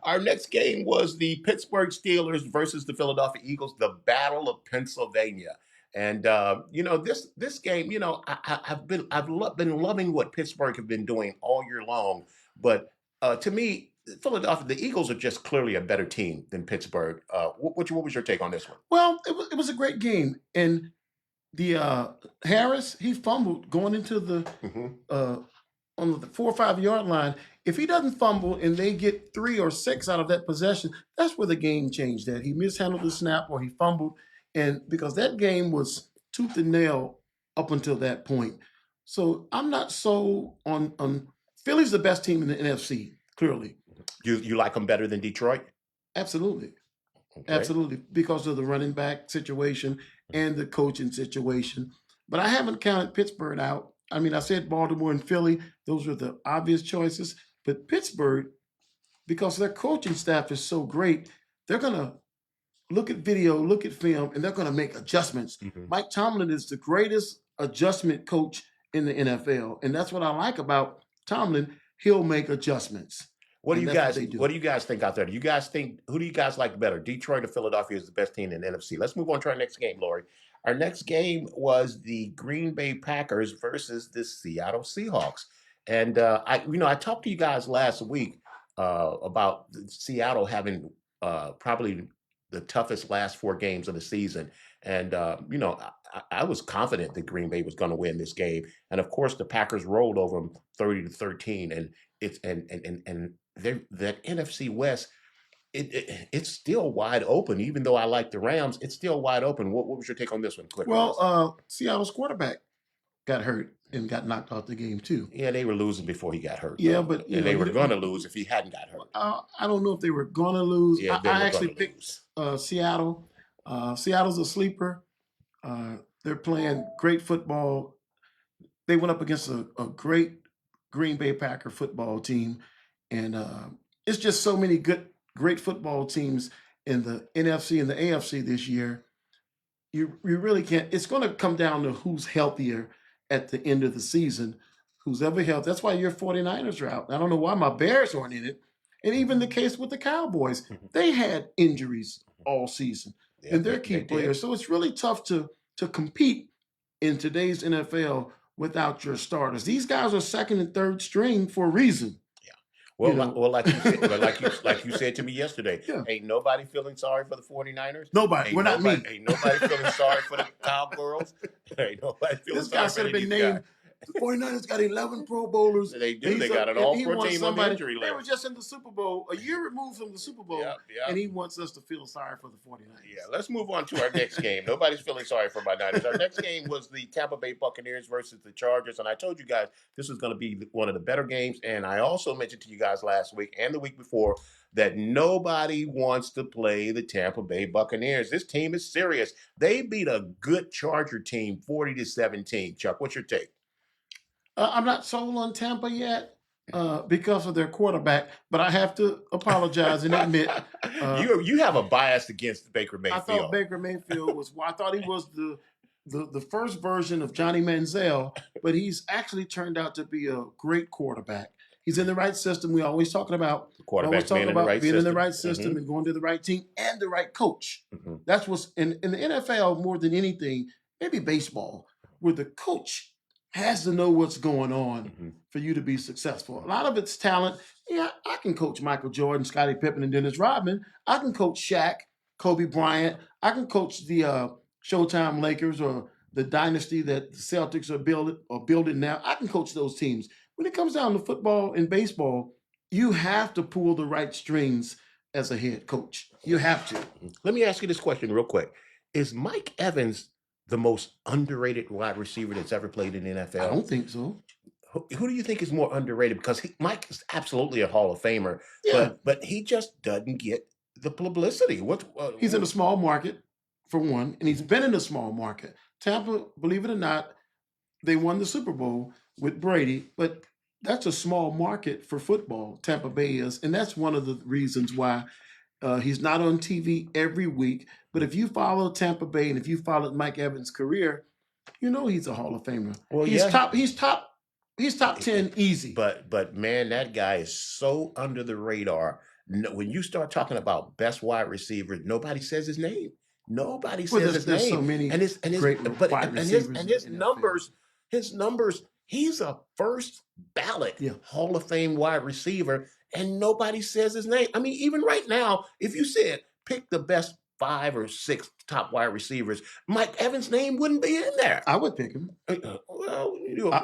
Our next game was the Pittsburgh Steelers versus the Philadelphia Eagles, the Battle of Pennsylvania. And this game, I've been loving what Pittsburgh have been doing all year long. But to me, Philadelphia, the Eagles are just clearly a better team than Pittsburgh. What was your take on this one? Well, it was a great game, and the Harris, he fumbled going into the on the 4 or 5 yard line. If he doesn't fumble and they get 3 or 6 out of that possession, that's where the game changed. That he mishandled the snap or he fumbled, and because that game was tooth and nail up until that point. So I'm not so on Philly's the best team in the NFC, clearly. You like them better than Detroit? Absolutely. Okay. Absolutely, because of the running back situation and the coaching situation. But I haven't counted Pittsburgh out. I mean, I said Baltimore and Philly. Those were the obvious choices. But Pittsburgh, because their coaching staff is so great, they're going to look at video, look at film, and they're going to make adjustments. Mike Tomlin is the greatest adjustment coach in the NFL. And that's what I like about Tomlin. He'll make adjustments. What do you guys think out there? Who do you guys like better? Detroit or Philadelphia is the best team in the NFC? Let's move on to our next game, Lori. Our next game was the Green Bay Packers versus the Seattle Seahawks. And I talked to you guys last week about Seattle having probably the toughest last 4 games of the season. And I was confident that Green Bay was going to win this game. And of course, the Packers rolled over them 30-13. And that NFC West, it's still wide open. Even though I like the Rams, it's still wide open. What was your take on this one, quick? Well, Seattle's quarterback got hurt and got knocked out the game too. Yeah, they were losing before he got hurt. Yeah, but they were going to lose if he hadn't got hurt. I don't know if they were going to lose. Yeah, I actually picked Seattle. Seattle's a sleeper. They're playing great football. They went up against a great Green Bay Packer football team, and it's just so many great football teams in the NFC and the AFC this year. You really can't. It's going to come down to who's healthier at the end of the season. Who's ever healthy. That's why your 49ers are out. I don't know why my Bears aren't in it. And even the case with the Cowboys, they had injuries all season, and they're key players. So it's really tough to compete in today's NFL without your starters. These guys are second and third string for a reason. Yeah. Well, like you said to me yesterday, ain't nobody feeling sorry for the 49ers. Nobody. We're not me. Ain't nobody feeling sorry for the Cowgirls. Ain't nobody feeling this guy sorry should have been named The 49ers got 11 Pro Bowlers. They do. He's They got an and all he pro wants team on the somebody. injury They were list. just in the Super Bowl, a year removed from the Super Bowl, Yep, yep. and he wants us to feel sorry for the 49ers. Yeah, let's move on to our next game. Nobody's feeling sorry for my Niners. Our next game was the Tampa Bay Buccaneers versus the Chargers, and I told you guys this was going to be one of the better games. And I also mentioned to you guys last week and the week before that nobody wants to play the Tampa Bay Buccaneers. This team is serious. They beat a good Charger team 40-17. Chuck, what's your take? I'm not sold on Tampa yet because of their quarterback, but I have to apologize and admit You have a bias against Baker I Mayfield. thought Baker Mayfield was. I thought he was the first version of Johnny Manziel, but he's actually turned out to be a great quarterback. He's in the right system. We're always talking about Quarterback being in the right being system. in the right system and going to the right team and the right coach. Mhm. That's what's in the NFL more than anything. Maybe baseball, where the coach has to know what's going on Mhm. for you to be successful. A lot of it's talent. Yeah, I can coach Michael Jordan, Scottie Pippen, and Dennis Rodman. I can coach Shaq, Kobe Bryant. I can coach the Showtime Lakers or the dynasty that the Celtics are building now. I can coach those teams. When it comes down to football and baseball, you have to pull the right strings as a head coach. You have to. Let me ask you this question real quick. Is Mike Evans the most underrated wide receiver that's ever played in the NFL? I don't think so. Who do you think is more underrated? Because Mike is absolutely a Hall of Famer, Yeah. but he just doesn't get the publicity. He's in a small market, for one, and he's been in a small market. Tampa, believe it or not, they won the Super Bowl with Brady, but that's a small market for football. Tampa Bay is, and that's one of the reasons why he's not on TV every week. But if you follow Tampa Bay and if you followed Mike Evans' career, you know he's a Hall of Famer. Well, he's yeah. He's top 10 easy. But man, that guy is so under the radar. When you start talking about best wide receiver, nobody says his name. Nobody Well, says his there's name. so many great wide receivers in his the NFL. numbers. He's a first ballot Hall of Fame wide receiver, and nobody says his name. I mean, even right now, if you said pick the best 5 or 6 top wide receivers, Mike Evans' name wouldn't be in there. I would pick him. Well,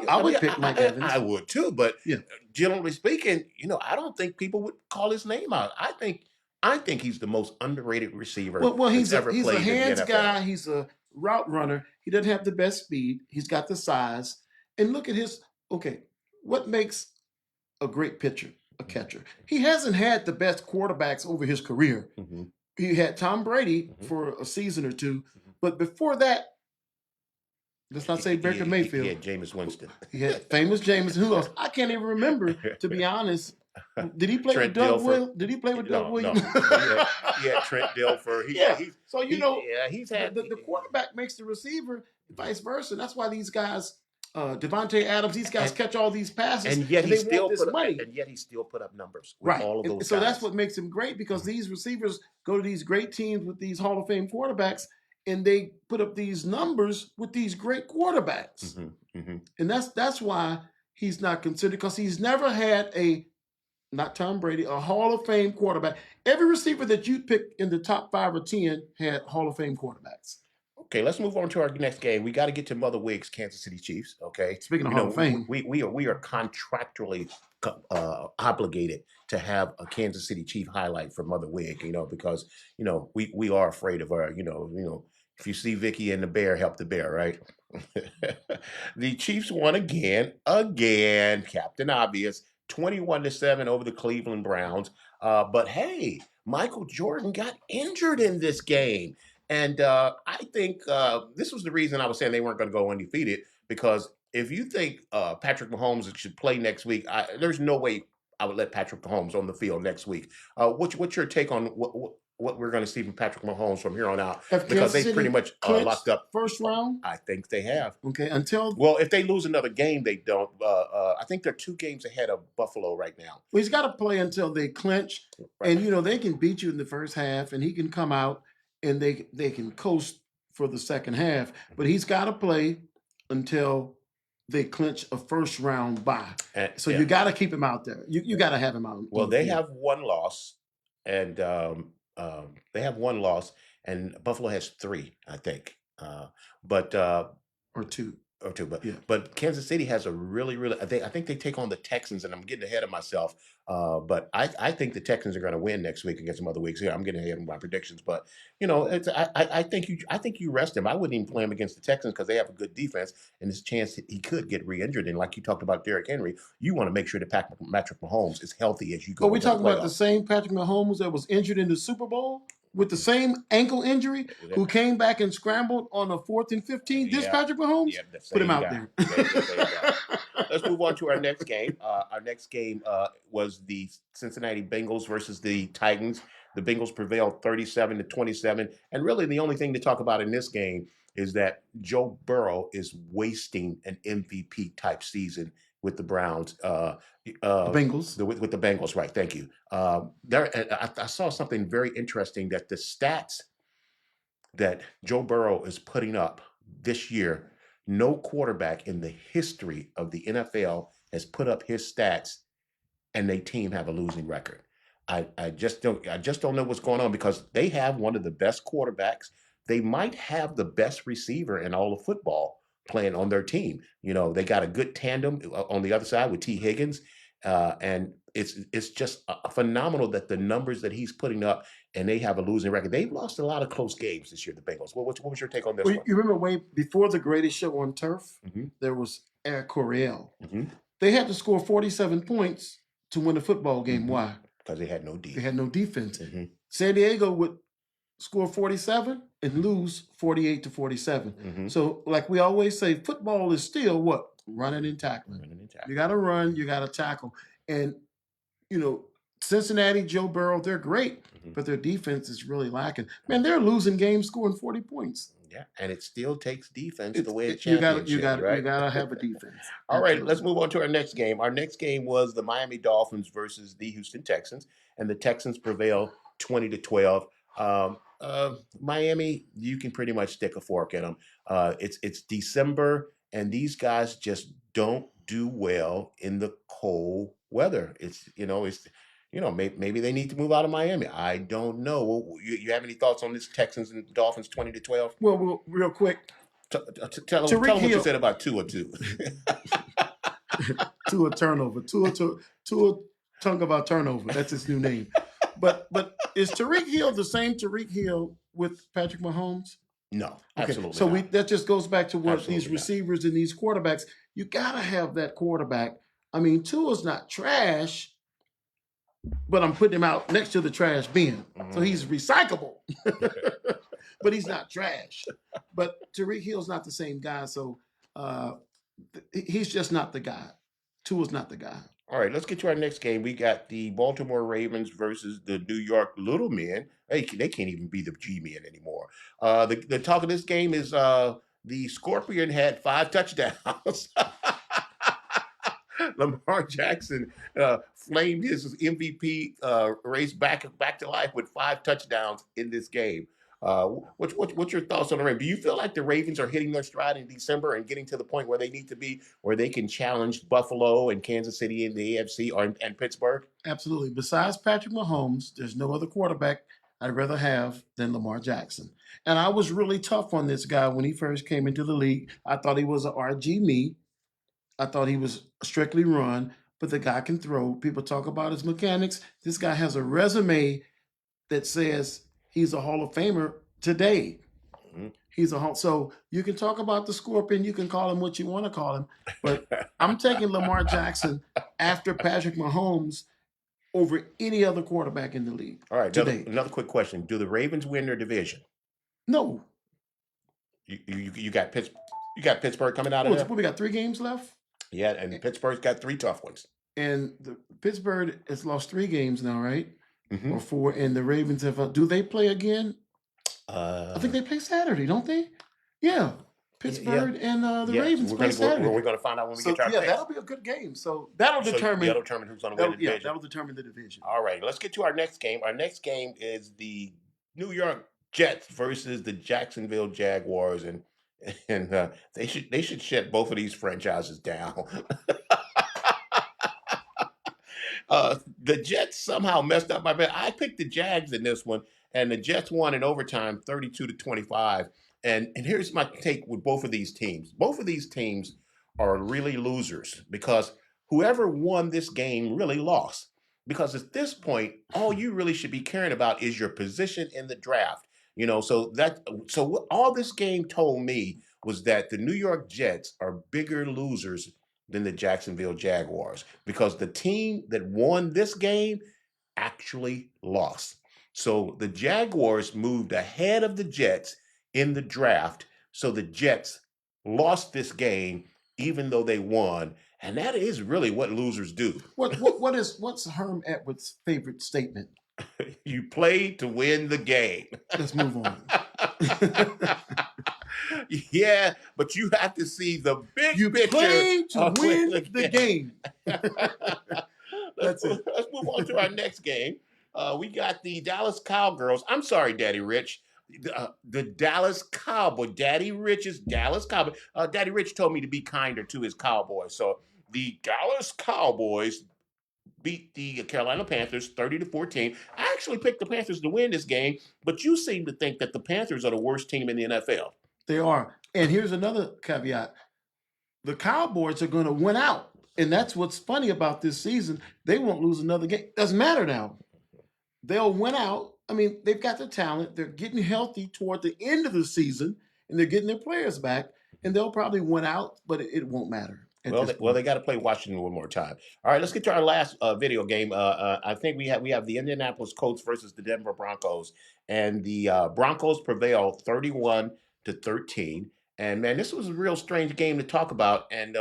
I would pick Mike Evans. I would too, but Yeah. generally speaking, I don't think people would call his name out. I think he's the most underrated receiver Well, he's that's ever a played hands in the NFL. guy. He's a route runner. He doesn't have the best speed. He's got the size. And look at what makes a great pitcher, a catcher? He hasn't had the best quarterbacks over his career. Mhm. He had Tom Brady Mhm. for a season or two, but before that, let's not say Baker Mayfield. He had Jameis Winston. He had famous Jameis. Who else? I can't even remember, to be honest. Did he play Trent with Doug Dilfer. Williams? Did he play with Doug Williams? He had Trent Dilfer. So he's had the quarterback makes the receiver, vice versa. That's why these guys, Devontae Adams, these guys catch all these passes, and yet they he still want this put money. and yet he still put up numbers with Right. all of And those so guys. that's what makes him great, because these receivers go to these great teams with these Hall of Fame quarterbacks, and they put up these numbers with these great quarterbacks. Mhm, mhm. And that's why he's not considered, because he's never had not Tom Brady, a Hall of Fame quarterback. Every receiver that you pick in the top 5 or 10 had Hall of Fame quarterbacks. Okay, let's move on to our next game. We got to get to Mother Wiggs, Kansas City Chiefs. Okay, Speaking of Hall of Fame. we are contractually obligated to have a Kansas City Chief highlight for Mother Wig. Because we are afraid of her. If you see Vicky and the bear, help the bear, right? The Chiefs won again, Captain Obvious, 21-7 over the Cleveland Browns. But hey, Michael Jordan got injured in this game. And I think this was the reason I was saying they weren't going to go undefeated, because if you think Patrick Mahomes should play next week, there's no way I would let Patrick Mahomes on the field next week. What's your take on what we're going to see from Patrick Mahomes from here on out? Have Because Kansas they City pretty much clinched locked up. first round? I think they have. Okay, until Well, if they lose another game, they don't. I think they're 2 games ahead of Buffalo right now. well, he's got to play until they clinch, Right. and they can beat you in the first half, and he can come out and they can coast for the second half. But he's got to play until they clinch a first round bye. And, So yeah. you got to keep him out there. You got to have him out. Well, on the they field. have 1 loss, and they have 1 loss, and Buffalo has 3, I think. or two. or two, but Yeah. but Kansas City has a really I think they take on the Texans, and I'm getting ahead of myself. But I think the Texans are going to win next week against some other weeks. Here, I'm getting ahead of my predictions, but I think you rest him. I wouldn't even play him against the Texans because they have a good defense, and there's a chance he could get re-injured. And like you talked about Derrick Henry, you want to make sure that Patrick Mahomes is healthy as you go. But we into the talking about the playoffs. same Patrick Mahomes that was injured in the Super Bowl with the same ankle injury, who came back and scrambled on a 4th and 15. This Yeah. Patrick Mahomes, Yeah, the put him same out guy. there. The same guy. Let's move on to our next game. Our next game was the Cincinnati Bengals versus the Titans. The Bengals prevailed 37-27. And really, the only thing to talk about in this game is that Joe Burrow is wasting an MVP type season with the Browns. Bengals. With the Bengals, right? Thank you. I saw something very interesting that the stats that Joe Burrow is putting up this year, no quarterback in the history of the NFL has put up his stats and their team have a losing record. I just don't know what's going on because they have one of the best quarterbacks. They might have the best receiver in all of football playing on their team. You know, they got a good tandem on the other side with T. Higgins. And it's just phenomenal that the numbers that he's putting up, and they have a losing record. They've lost a lot of close games this year, the Bengals. What was your take on this Well, one? you remember way before the greatest show on turf, Mhm. there was Eric Coryell. Mhm. They had to score 47 points to win a football game. Mhm. Why? Because they had no They D. had no defense. Mhm. San Diego would score 47 and lose 48-47. Mhm. So, like we always say, football is still what? Running and tackling. Running and tackling. You got to run, you got to tackle. And, you know, Cincinnati, Joe Burrow, they're great, Mhm. but their defense is really lacking. Man, they're losing games scoring 40 points. Yeah, and it still takes defense It's, to win you got championships, right? you got to have a defense. All right, let's Absolutely. move on to our next game. Our next game was the Miami Dolphins versus the Houston Texans, and the Texans prevailed 20-12. Miami, you can pretty much stick a fork in them. It's December, and these guys just don't do well in the cold weather. Maybe they need to move out of Miami. I don't know. You have any thoughts on this Texans and Dolphins 20-12? Well, real quick, Tell them Tariq what you Hill- said about Tua too. Tua turnover. Tua Tungava turnover. That's his new name. But is Tariq Hill the same Tariq Hill with Patrick Mahomes? No, Okay, absolutely. so not. that just goes back to what Absolutely these not. receivers and these quarterbacks, you gotta have that quarterback. I mean, Tua's not trash, but I'm putting him out next to the trash bin. So he's recyclable. But he's not trash. But Tariq Hill's not the same guy, so he's just not the guy. Tua's not the guy. All right, let's get to our next game. We got the Baltimore Ravens versus the New York Little Men. They can't even be the G Men anymore. The talk of this game is the Scorpion had 5 touchdowns. Lamar Jackson flamed his MVP race back to life with 5 touchdowns in this game. What's your thoughts on the Ravens? Do you feel like the Ravens are hitting their stride in December and getting to the point where they need to be, where they can challenge Buffalo and Kansas City in the AFC and Pittsburgh? Absolutely. Besides Patrick Mahomes, there's no other quarterback I'd rather have than Lamar Jackson. And I was really tough on this guy when he first came into the league. I thought he was an RG me. I thought he was strictly run, but the guy can throw. People talk about his mechanics. This guy has a resume that says he's a Hall of Famer today. Mhm. So you can talk about the Scorpion, you can call him what you want to call him, but I'm taking Lamar Jackson after Patrick Mahomes over any other quarterback in the league. All right, today. another quick question: do the Ravens win their division? No. You got Pittsburgh. You got Pittsburgh coming out of there. We got 3 games left, Yeah, and Pittsburgh's got 3 tough ones. and Pittsburgh has lost 3 games now, right? Mhm. Or 4, and the Ravens have. Do they play again? I think they play Saturday, don't they? Yeah, Pittsburgh and the yes, Ravens we're play gonna go. Saturday. We're going to find out when we So get to our yeah, picks. that'll be a good game. So that'll determine. That'll determine who's going to win the division. That'll determine the division. All right, let's get to our next game. Our next game is the New York Jets versus the Jacksonville Jaguars, and they should shut both of these franchises down. The Jets somehow messed up my bet. I picked the Jags in this one, and the Jets won in overtime, 32-25. And here's my take with both of these teams. Both of these teams are really losers because whoever won this game really lost. Because at this point, all you really should be caring about is your position in the draft. So what all this game told me was that the New York Jets are bigger losers than the Jacksonville Jaguars because the team that won this game actually lost. So the Jaguars moved ahead of the Jets in the draft. So the Jets lost this game even though they won. And that is really what losers do. What's Herm Edwards' favorite statement? You play to win the game. Let's move on. Yeah, but you have to see the big You picture. play to of win winning the game. Let's move on to our next game. We got the Dallas Cowgirls. I'm sorry, Daddy Rich. The Dallas Cowboy. Daddy Rich's Dallas Cowboy. Daddy Rich told me to be kinder to his Cowboys. So the Dallas Cowboys beat the Carolina Panthers 30-14. I actually picked the Panthers to win this game, but you seem to think that the Panthers are the worst team in the NFL. They are. And here's another caveat. The Cowboys are going to win out. And that's what's funny about this season. They won't lose another game. Doesn't matter now. They'll win out. I mean, they've got the talent. They're getting healthy toward the end of the season, and they're getting their players back, and they'll probably win out, but it won't matter. Well, they got to play Washington one more time. All right, let's get to our last video game. I think we have the Indianapolis Colts versus the Denver Broncos, and the Broncos prevail 31-13. And man, this was a real strange game to talk about. And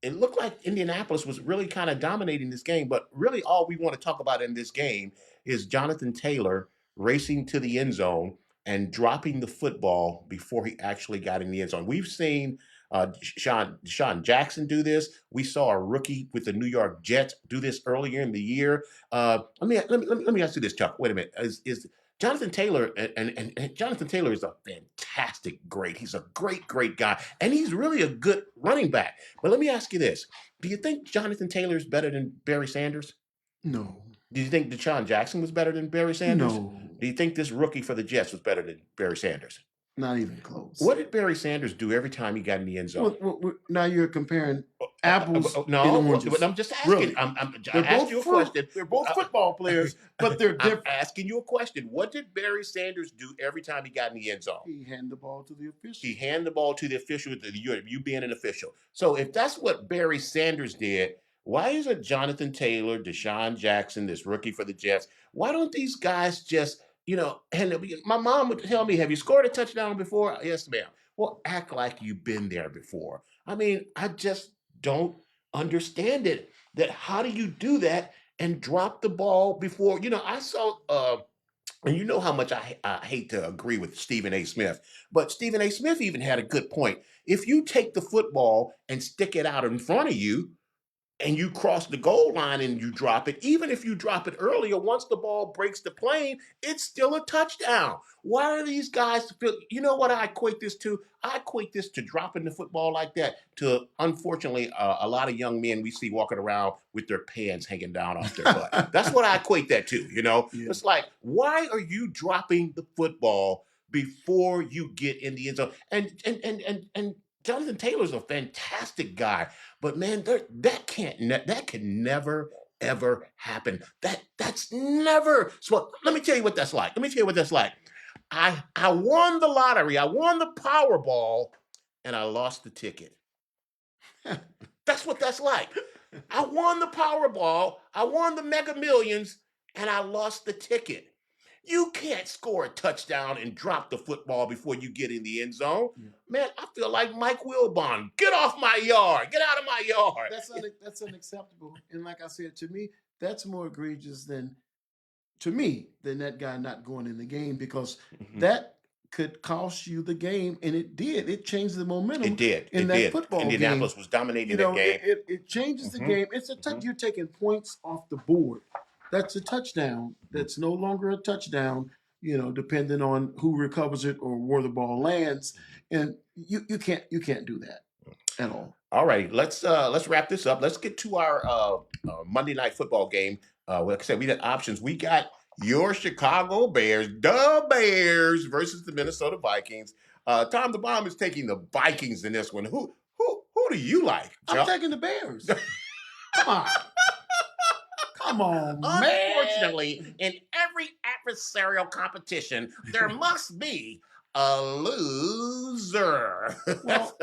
it looked like Indianapolis was really kind of dominating this game, but really all we want to talk about in this game is Jonathan Taylor racing to the end zone and dropping the football before he actually got in the end zone. We've seen Deshaun Jackson do this. We saw a rookie with the New York Jets do this earlier in the year. Let me ask you this, Chuck. Wait a minute. Is Jonathan Taylor and Jonathan Taylor is a fantastic great. He's a great guy, and he's really a good running back. But let me ask you this: do you think Jonathan Taylor is better than Barry Sanders? No. Do you think Deshaun Jackson was better than Barry Sanders? No. Do you think this rookie for the Jets was better than Barry Sanders? Not even close. What did Barry Sanders do every time he got in the end zone? Now you're comparing apples and No, oranges. but I'm just asking. Really? I asked you a question. They're both football players, but they're I'm different. asking you a question. What did Barry Sanders do every time he got in the end zone? He handed the ball to the official. He handed the ball to the official, you being an official. So if that's what Barry Sanders did, why isn't Jonathan Taylor, Deshaun Jackson, this rookie for the Jets, why don't these guys just, and my mom would tell me, have you scored a touchdown before? Yes, ma'am. Well, act like you've been there before. I mean, I just don't understand it. That how do you do that and drop the ball before, I saw, and you know how much I hate to agree with Stephen A. Smith, but Stephen A. Smith even had a good point. If you take the football and stick it out in front of you, and you cross the goal line and you drop it, even if you drop it earlier, once the ball breaks the plane, it's still a touchdown. Why are these guys feel, you know what I equate this to? I equate this to dropping the football like that to, unfortunately, a lot of young men we see walking around with their pants hanging down off their butt. That's what I equate that to, Yeah. It's like, why are you dropping the football before you get in the end zone? And Jonathan Taylor's a fantastic guy, but man, that can never ever happen. That's never. So let me tell you what that's like. I won the lottery, I won the Powerball, and I lost the ticket. That's what that's like. I won the Powerball, I won the Mega Millions, and I lost the ticket. You can't score a touchdown and drop the football before you get in the end zone. Yeah. Man, I feel like Mike Wilbon. Get off my yard. Get out of my yard. That's unacceptable. And like I said, to me, that's more egregious than that guy not going in the game, because that could cost you the game, and it did. It changed the momentum. It did. In that football game. Indianapolis was dominating that game. It changes the game. It's a touch. You're taking points off the board. That's a touchdown. That's no longer a touchdown, depending on who recovers it or where the ball lands. And you can't do that at all. All right, let's wrap this up. Let's get to our Monday Night Football game. Like I said, we got options. We got Your Chicago Bears, the Bears versus the Minnesota Vikings. Tom the Bomb is taking the Vikings in this one. Who do you like, I'm Chuck? taking the Bears. Come on. Come on, man. Unfortunately, in every adversarial competition, there must be a loser. Well,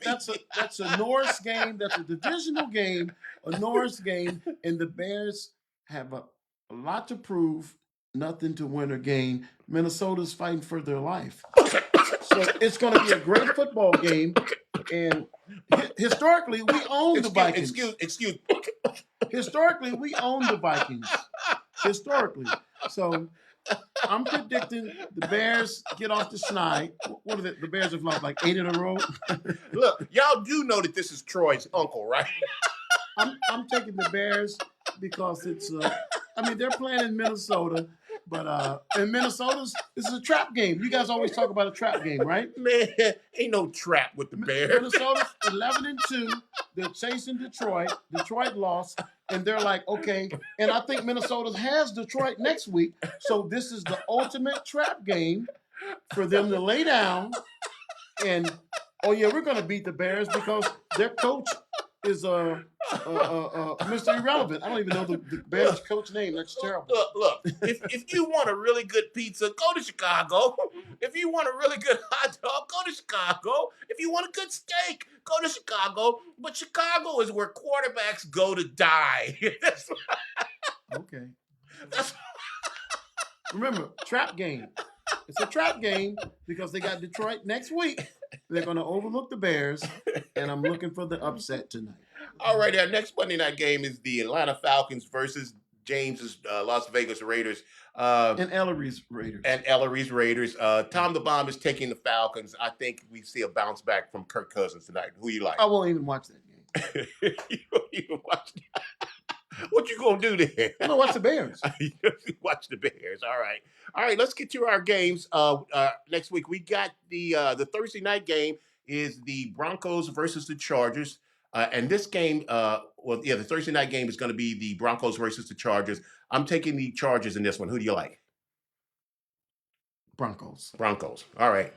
that's a Norris game. That's a divisional game, a Norris game, and the Bears have a lot to prove, nothing to win or gain. Minnesota's fighting for their life, so it's going to be a great football game. And historically, we own the Vikings. Excuse. Historically, we own the Vikings. Historically, so I'm predicting the Bears get off the schneid. What are the Bears have lost like 8 in a row? Look, y'all do know that this is Troy's uncle, right? I'm taking the Bears because it's they're playing in Minnesota, but in Minnesota's this is a trap game. You guys always talk about a trap game, right? Man, ain't no trap with the Bears. Minnesota's 11-2. They're chasing Detroit. Detroit lost, and they're like, okay. And I think Minnesota has Detroit next week, so this is the ultimate trap game for them to lay down. And oh yeah, we're gonna beat the Bears because their coach is Mr. Irrelevant. I don't even know the Bears coach name. That's terrible. Look. If you want a really good pizza, go to Chicago. If you want a really good hot dog, go to Chicago. If you want a good steak, go to Chicago. But Chicago is where quarterbacks go to die. Okay. Remember, trap game. It's a trap game because they got Detroit next week. They're going to overlook the Bears, and I'm looking for the upset tonight. All right, our next Monday night game is the Atlanta Falcons versus James's Las Vegas Raiders. And Ellery's Raiders. Tom the Bomb is taking the Falcons. I think we see a bounce back from Kirk Cousins tonight. Who you like? I won't even watch that game. You won't even watch that. What you gonna do there? I'm gonna watch the Bears. Watch the Bears. All right. Let's get to our games. Next week we got the Thursday night game is the Broncos versus the Chargers, and this game, the Thursday night game is going to be the Broncos versus the Chargers. I'm taking the Chargers in this one. Who do you like? Broncos. All right.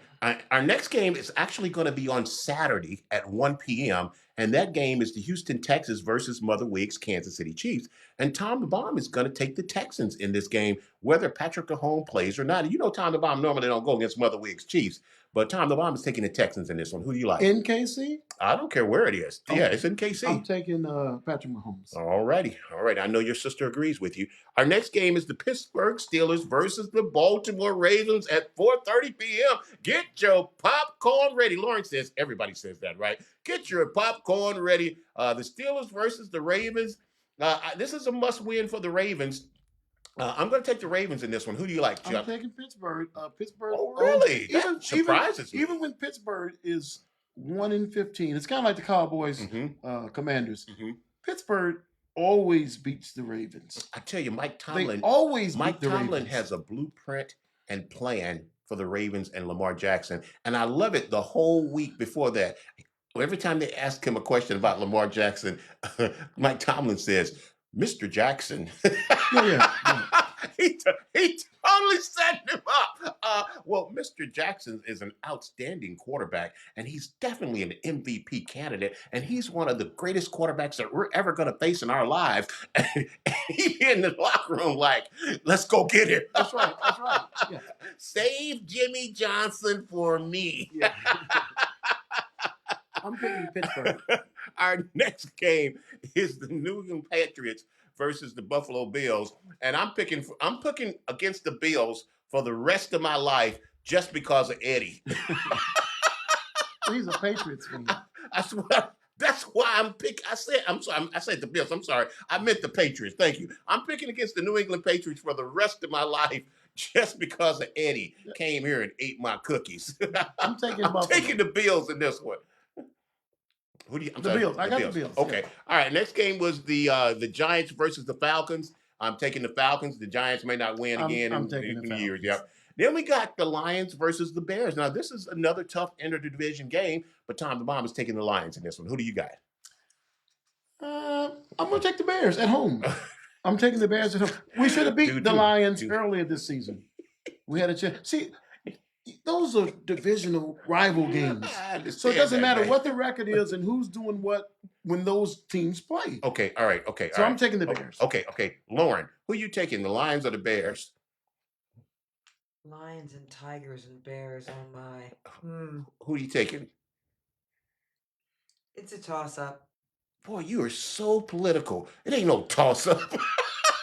Our next game is actually going to be on Saturday at 1 p.m. And that game is the Houston Texans versus Mother Weeks Kansas City Chiefs. And Tom the Bomb is going to take the Texans in this game, whether Patrick Mahomes plays or not. And you know Tom the Bomb normally don't go against Mother Weeks Chiefs, but Tom the Bomb is taking the Texans in this one. Who do you like? In KC? I don't care where it is. Yeah, it's in KC. I'm taking Patrick Mahomes. All right. I know your sister agrees with you. Our next game is the Pittsburgh Steelers versus the Baltimore Ravens at 4:30 p.m. Get your popcorn ready. Lauren says, everybody says that, right? Get your popcorn ready. The Steelers versus the Ravens. This is a must-win for the Ravens. I'm going to take the Ravens in this one. Who do you like, Chuck? I'm taking Pittsburgh. Pittsburgh. Oh, really? That surprises me. Even when Pittsburgh is 1-15, it's kind of like the Cowboys, Commanders. Mm-hmm. Pittsburgh always beats the Ravens. I tell you, Mike Tomlin. They always Mike beat the Tomlin Ravens. has a blueprint and plan for the Ravens and Lamar Jackson, and I love it. The whole week before that, every time they ask him a question about Lamar Jackson, Mike Tomlin says, "Mr. Jackson." Yeah. He totally set him up. Well, Mr. Jackson is an outstanding quarterback, and he's definitely an MVP candidate, and he's one of the greatest quarterbacks that we're ever going to face in our lives. And he in the locker room like, let's go get him. That's right. Yeah. Save Jimmy Johnson for me. Yeah. I'm picking Pittsburgh. Our next game is the New England Patriots versus the Buffalo Bills, and I'm picking against the Bills for the rest of my life just because of Eddie. He's a Patriots fan. That's why I'm picking. I said the Bills. I'm sorry. I meant the Patriots. Thank you. I'm picking against the New England Patriots for the rest of my life just because of Eddie came here and ate my cookies. I'm taking the Bills in this one. Who do you? Bills. I got the Bills. Okay. Yeah. All right. Next game was the Giants versus the Falcons. I'm taking the Falcons. The Giants may not win again in years. Yep. Then we got the Lions versus the Bears. Now this is another tough inter-division game, but Tom the Bomb is taking the Lions in this one. Who do you got? I'm gonna take the Bears at home. I'm taking the Bears at home. We should have beat Dude, the dude, Lions dude. earlier this season. We had a chance. See, those are divisional rival games. I understand So it doesn't that, matter man. what the record is and who's doing what when those teams play. Okay, all right, okay. So all I'm right. taking the Bears. Okay. Lauren, who you taking, the Lions or the Bears? Lions and tigers and bears. Oh my. Who you taking? It's a toss up. Boy, you are so political. It ain't no toss-up.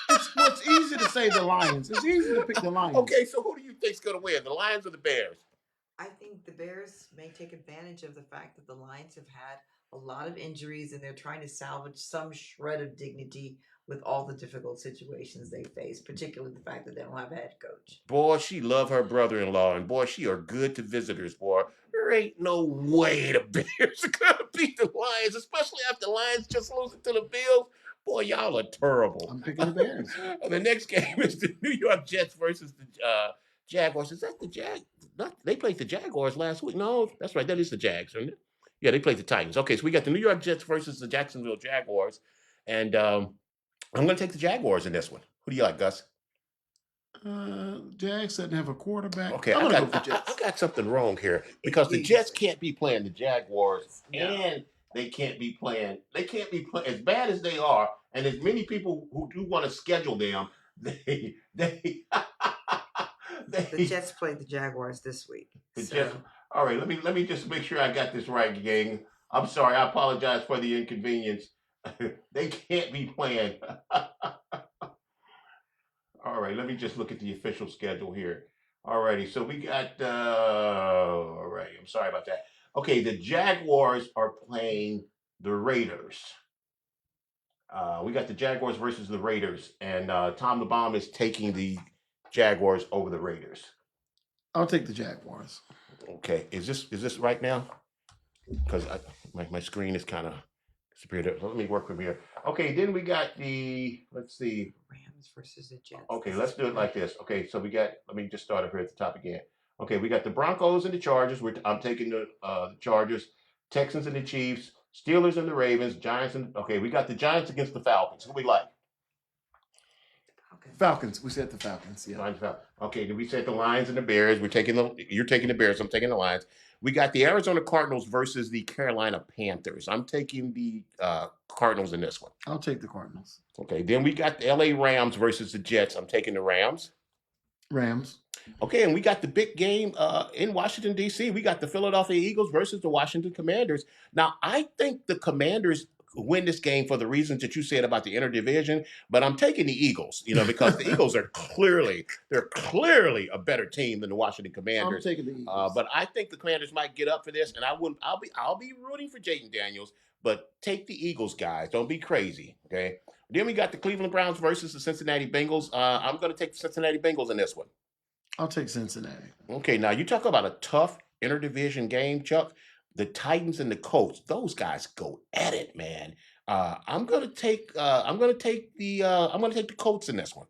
It's easy to say the Lions. It's easy to pick the Lions. Okay, so who do you think's going to win, the Lions or the Bears? I think the Bears may take advantage of the fact that the Lions have had a lot of injuries and they're trying to salvage some shred of dignity with all the difficult situations they face, particularly the fact that they don't have a head coach. Boy, she love her brother-in-law, and boy, she are good to visitors, boy. There ain't no way the Bears are going to beat the Lions, especially after the Lions just losing to the Bills. Boy, y'all are terrible. I'm picking the Bears. The next game is the New York Jets versus the Jaguars. Is that the they played the Jaguars last week. No, that's right. That is the Jags, isn't it? Yeah, they played the Titans. Okay, so we got the New York Jets versus the Jacksonville Jaguars. And I'm going to take the Jaguars in this one. Who do you like, Gus? Jags doesn't have a quarterback. Okay, I'm I gonna go with the got, Jets. I got something wrong here because the Jets can't be playing the Jaguars and they can't be playing as bad as they are, and as many people who do want to schedule them, they The Jets played the Jaguars this week. Jets. All right, let me just make sure I got this right, gang. I'm sorry, I apologize for the inconvenience. They can't be playing. All right, let me just look at the official schedule here. All righty, so we got, all right, I'm sorry about that. Okay, the Jaguars are playing the Raiders. We got the Jaguars versus the Raiders, and Tom the Bomb is taking the Jaguars over the Raiders. I'll take the Jaguars. Okay, is this right now? Because my screen is kind of disappeared. Let me work from here. Okay, then we got let's see. Rams versus the Jets. Okay, let's do it like this. Okay, so let me just start up here at the top again. Okay, we got the Broncos and the Chargers. I'm taking the Chargers, Texans and the Chiefs, Steelers and the Ravens, Giants okay, we got the Giants against the Falcons. Who we like? Falcons. We said the Falcons. Yeah. Lions, Falcons. Okay, then we said the Lions and the Bears. You're taking the Bears. I'm taking the Lions. We got the Arizona Cardinals versus the Carolina Panthers. I'm taking the Cardinals in this one. I'll take the Cardinals. Okay, then we got the LA Rams versus the Jets. I'm taking the Rams. Rams. Okay, and we got the big game in Washington, D.C. We got the Philadelphia Eagles versus the Washington Commanders. Now, I think the Commanders win this game for the reasons that you said about the interdivision, but I'm taking the Eagles, because the Eagles are clearly a better team than the Washington Commanders. I'm taking the Eagles. But I think the Commanders might get up for this, and I'll be rooting for Jaden Daniels, but take the Eagles, guys. Don't be crazy, okay? Then we got the Cleveland Browns versus the Cincinnati Bengals. I'm going to take the Cincinnati Bengals in this one. I'll take Cincinnati. Okay, now you talk about a tough interdivision game, Chuck. The Titans and the Colts; those guys go at it, man. I'm going to take the Colts in this one.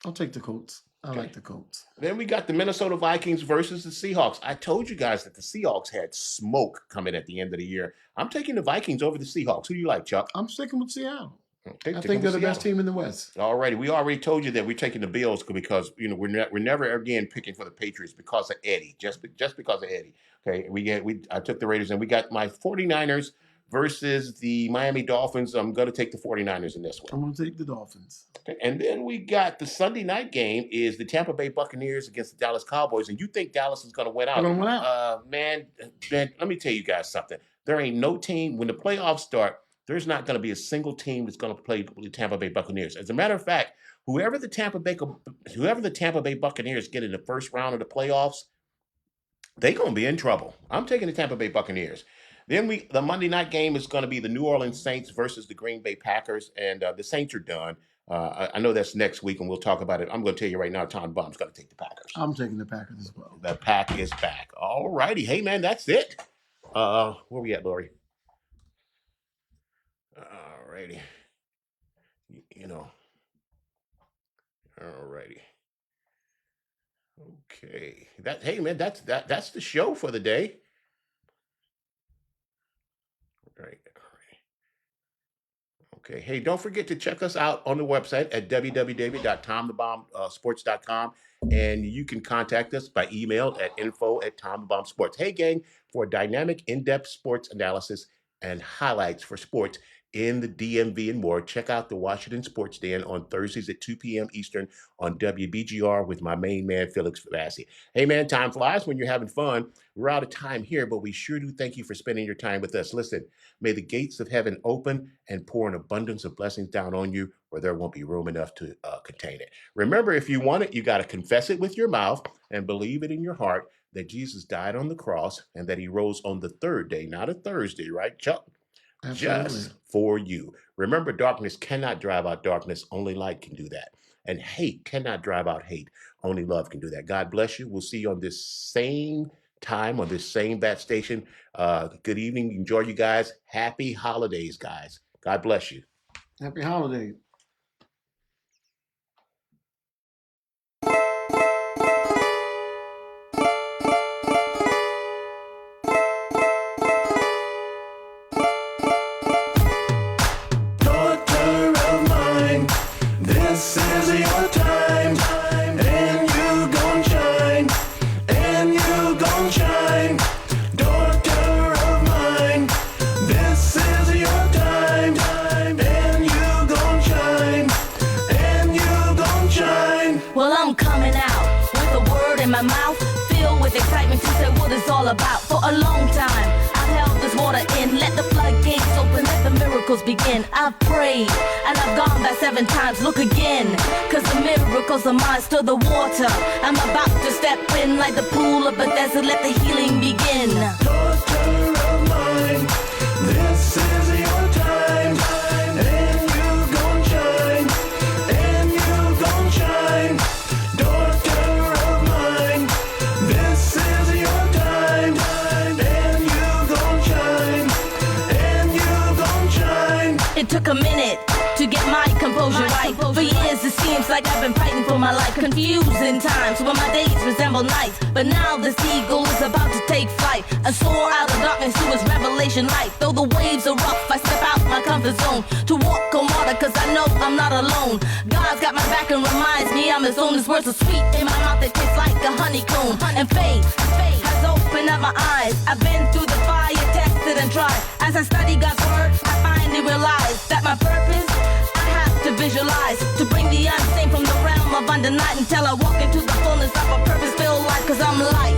I'll take the Colts. I like the Colts. Then we got the Minnesota Vikings versus the Seahawks. I told you guys that the Seahawks had smoke coming at the end of the year. I'm taking the Vikings over the Seahawks. Who do you like, Chuck? I'm sticking with Seattle. Okay, I think they're the best team in the West. All righty. We already told you that we're taking the Bills because we're never again picking for the Patriots because of Eddie. Just because of Eddie. Okay. I took the Raiders and we got my 49ers versus the Miami Dolphins. I'm going to take the 49ers in this one. I'm going to take the Dolphins. Okay. And then we got the Sunday night game is the Tampa Bay Buccaneers against the Dallas Cowboys. And you think Dallas is going to win out? They're going to win out. Man, let me tell you guys something. There ain't no team when the playoffs start. There's not going to be a single team that's going to play the Tampa Bay Buccaneers. As a matter of fact, whoever the Tampa Bay Buccaneers get in the first round of the playoffs, they're going to be in trouble. I'm taking the Tampa Bay Buccaneers. Then the Monday night game is going to be the New Orleans Saints versus the Green Bay Packers, and the Saints are done. I know that's next week, and we'll talk about it. I'm going to tell you right now, Tom Bum's going to take the Packers. I'm taking the Packers as well. The Pack is back. All righty. Hey, man, that's it. Where we at, Lori? Alrighty. Alrighty. Okay. Hey man, that's the show for the day. All right. Okay. Hey, don't forget to check us out on the website at www.tomthebombsports.com. And you can contact us by email at info@tomthebombsports. Hey, gang, for dynamic, in-depth sports analysis and highlights for sports in the DMV and more, check out the Washington Sports Den on Thursdays at 2 p.m. Eastern on WBGR with my main man, Felix Favassi. Hey, man, time flies when you're having fun. We're out of time here, but we sure do thank you for spending your time with us. Listen, may the gates of heaven open and pour an abundance of blessings down on you where there won't be room enough to contain it. Remember, if you want it, you got to confess it with your mouth and believe it in your heart that Jesus died on the cross and that he rose on the third day, not a Thursday, right, Chuck? Absolutely. Just for you. Remember, darkness cannot drive out darkness. Only light can do that. And hate cannot drive out hate. Only love can do that. God bless you. We'll see you on this same time on this same bat station. Good evening. Enjoy you guys. Happy holidays, guys. God bless you. Happy holidays. Daughter of mine, this is your time, and you gon' shine, and you gon' shine. Daughter of mine, this is your time, and you gon' shine, and you gon' shine. Well, I'm coming out with a word in my mouth, filled with excitement to say what it's all about. For a long time, I've held this water in, let the floodgates open, let the miracles begin. I've prayed, and I've gone back 7 times, look again, cause the miracles are mine, stir the water. I'm about to step in like the pool of Bethesda, let the healing begin. Daughter of mine, this is your time, and you gon' shine, and you gon' shine. Daughter of mine, this is your time, and you gon' shine, and you gon' shine. It took a minute to get my composure right. For years it seems like I've been fighting for my life. Confusing times when my days resemble nights. But now this eagle is about to take flight. I soar out of darkness to its revelation light. Though the waves are rough, I step out my comfort zone to walk on water, cause I know I'm not alone. God's got my back and reminds me I'm his own. His words are sweet in my mouth, they taste like a honeycomb. And faith has opened up my eyes. I've been through the fire, tested and tried. As I study God's word, I finally realize that my purpose I have to visualize, to bring the unseen from the realm of under night until I walk into the fullness of a purpose-filled life, cause I'm light.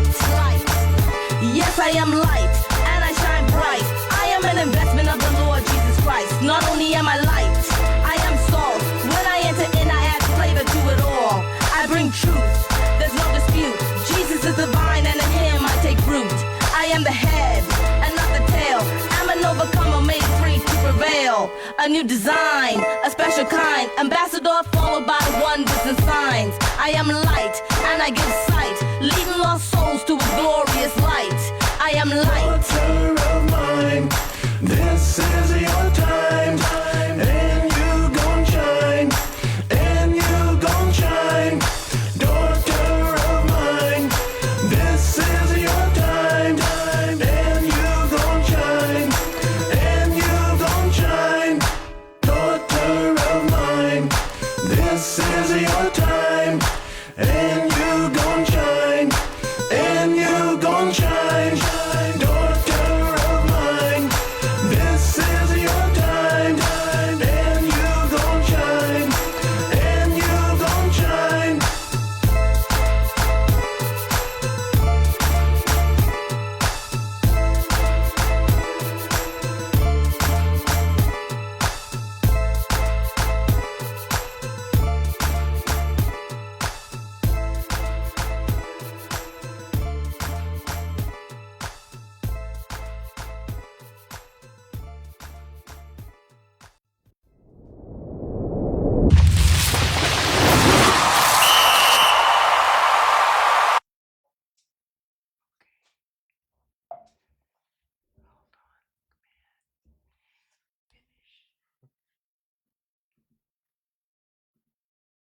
Yes, I am light, and I shine bright. I am an investment of the Lord Jesus Christ. Not only am I light, I am salt. When I enter in, I add flavor to it all. I bring truth, there's no dispute. Jesus is the vine, and in him I take root. I am the head, and not the tail. I'm an overcomer made free to prevail. A new design, a special kind. Ambassador followed by wonders and signs. I am light, and I give sight, leading lost souls to his glorious light. I am light. Daughter of mine, this is your time, and you gon' shine, and you gon' shine. Daughter of mine, this is your time, and you gon' shine, and you gon' shine. Daughter of mine, this is your time, and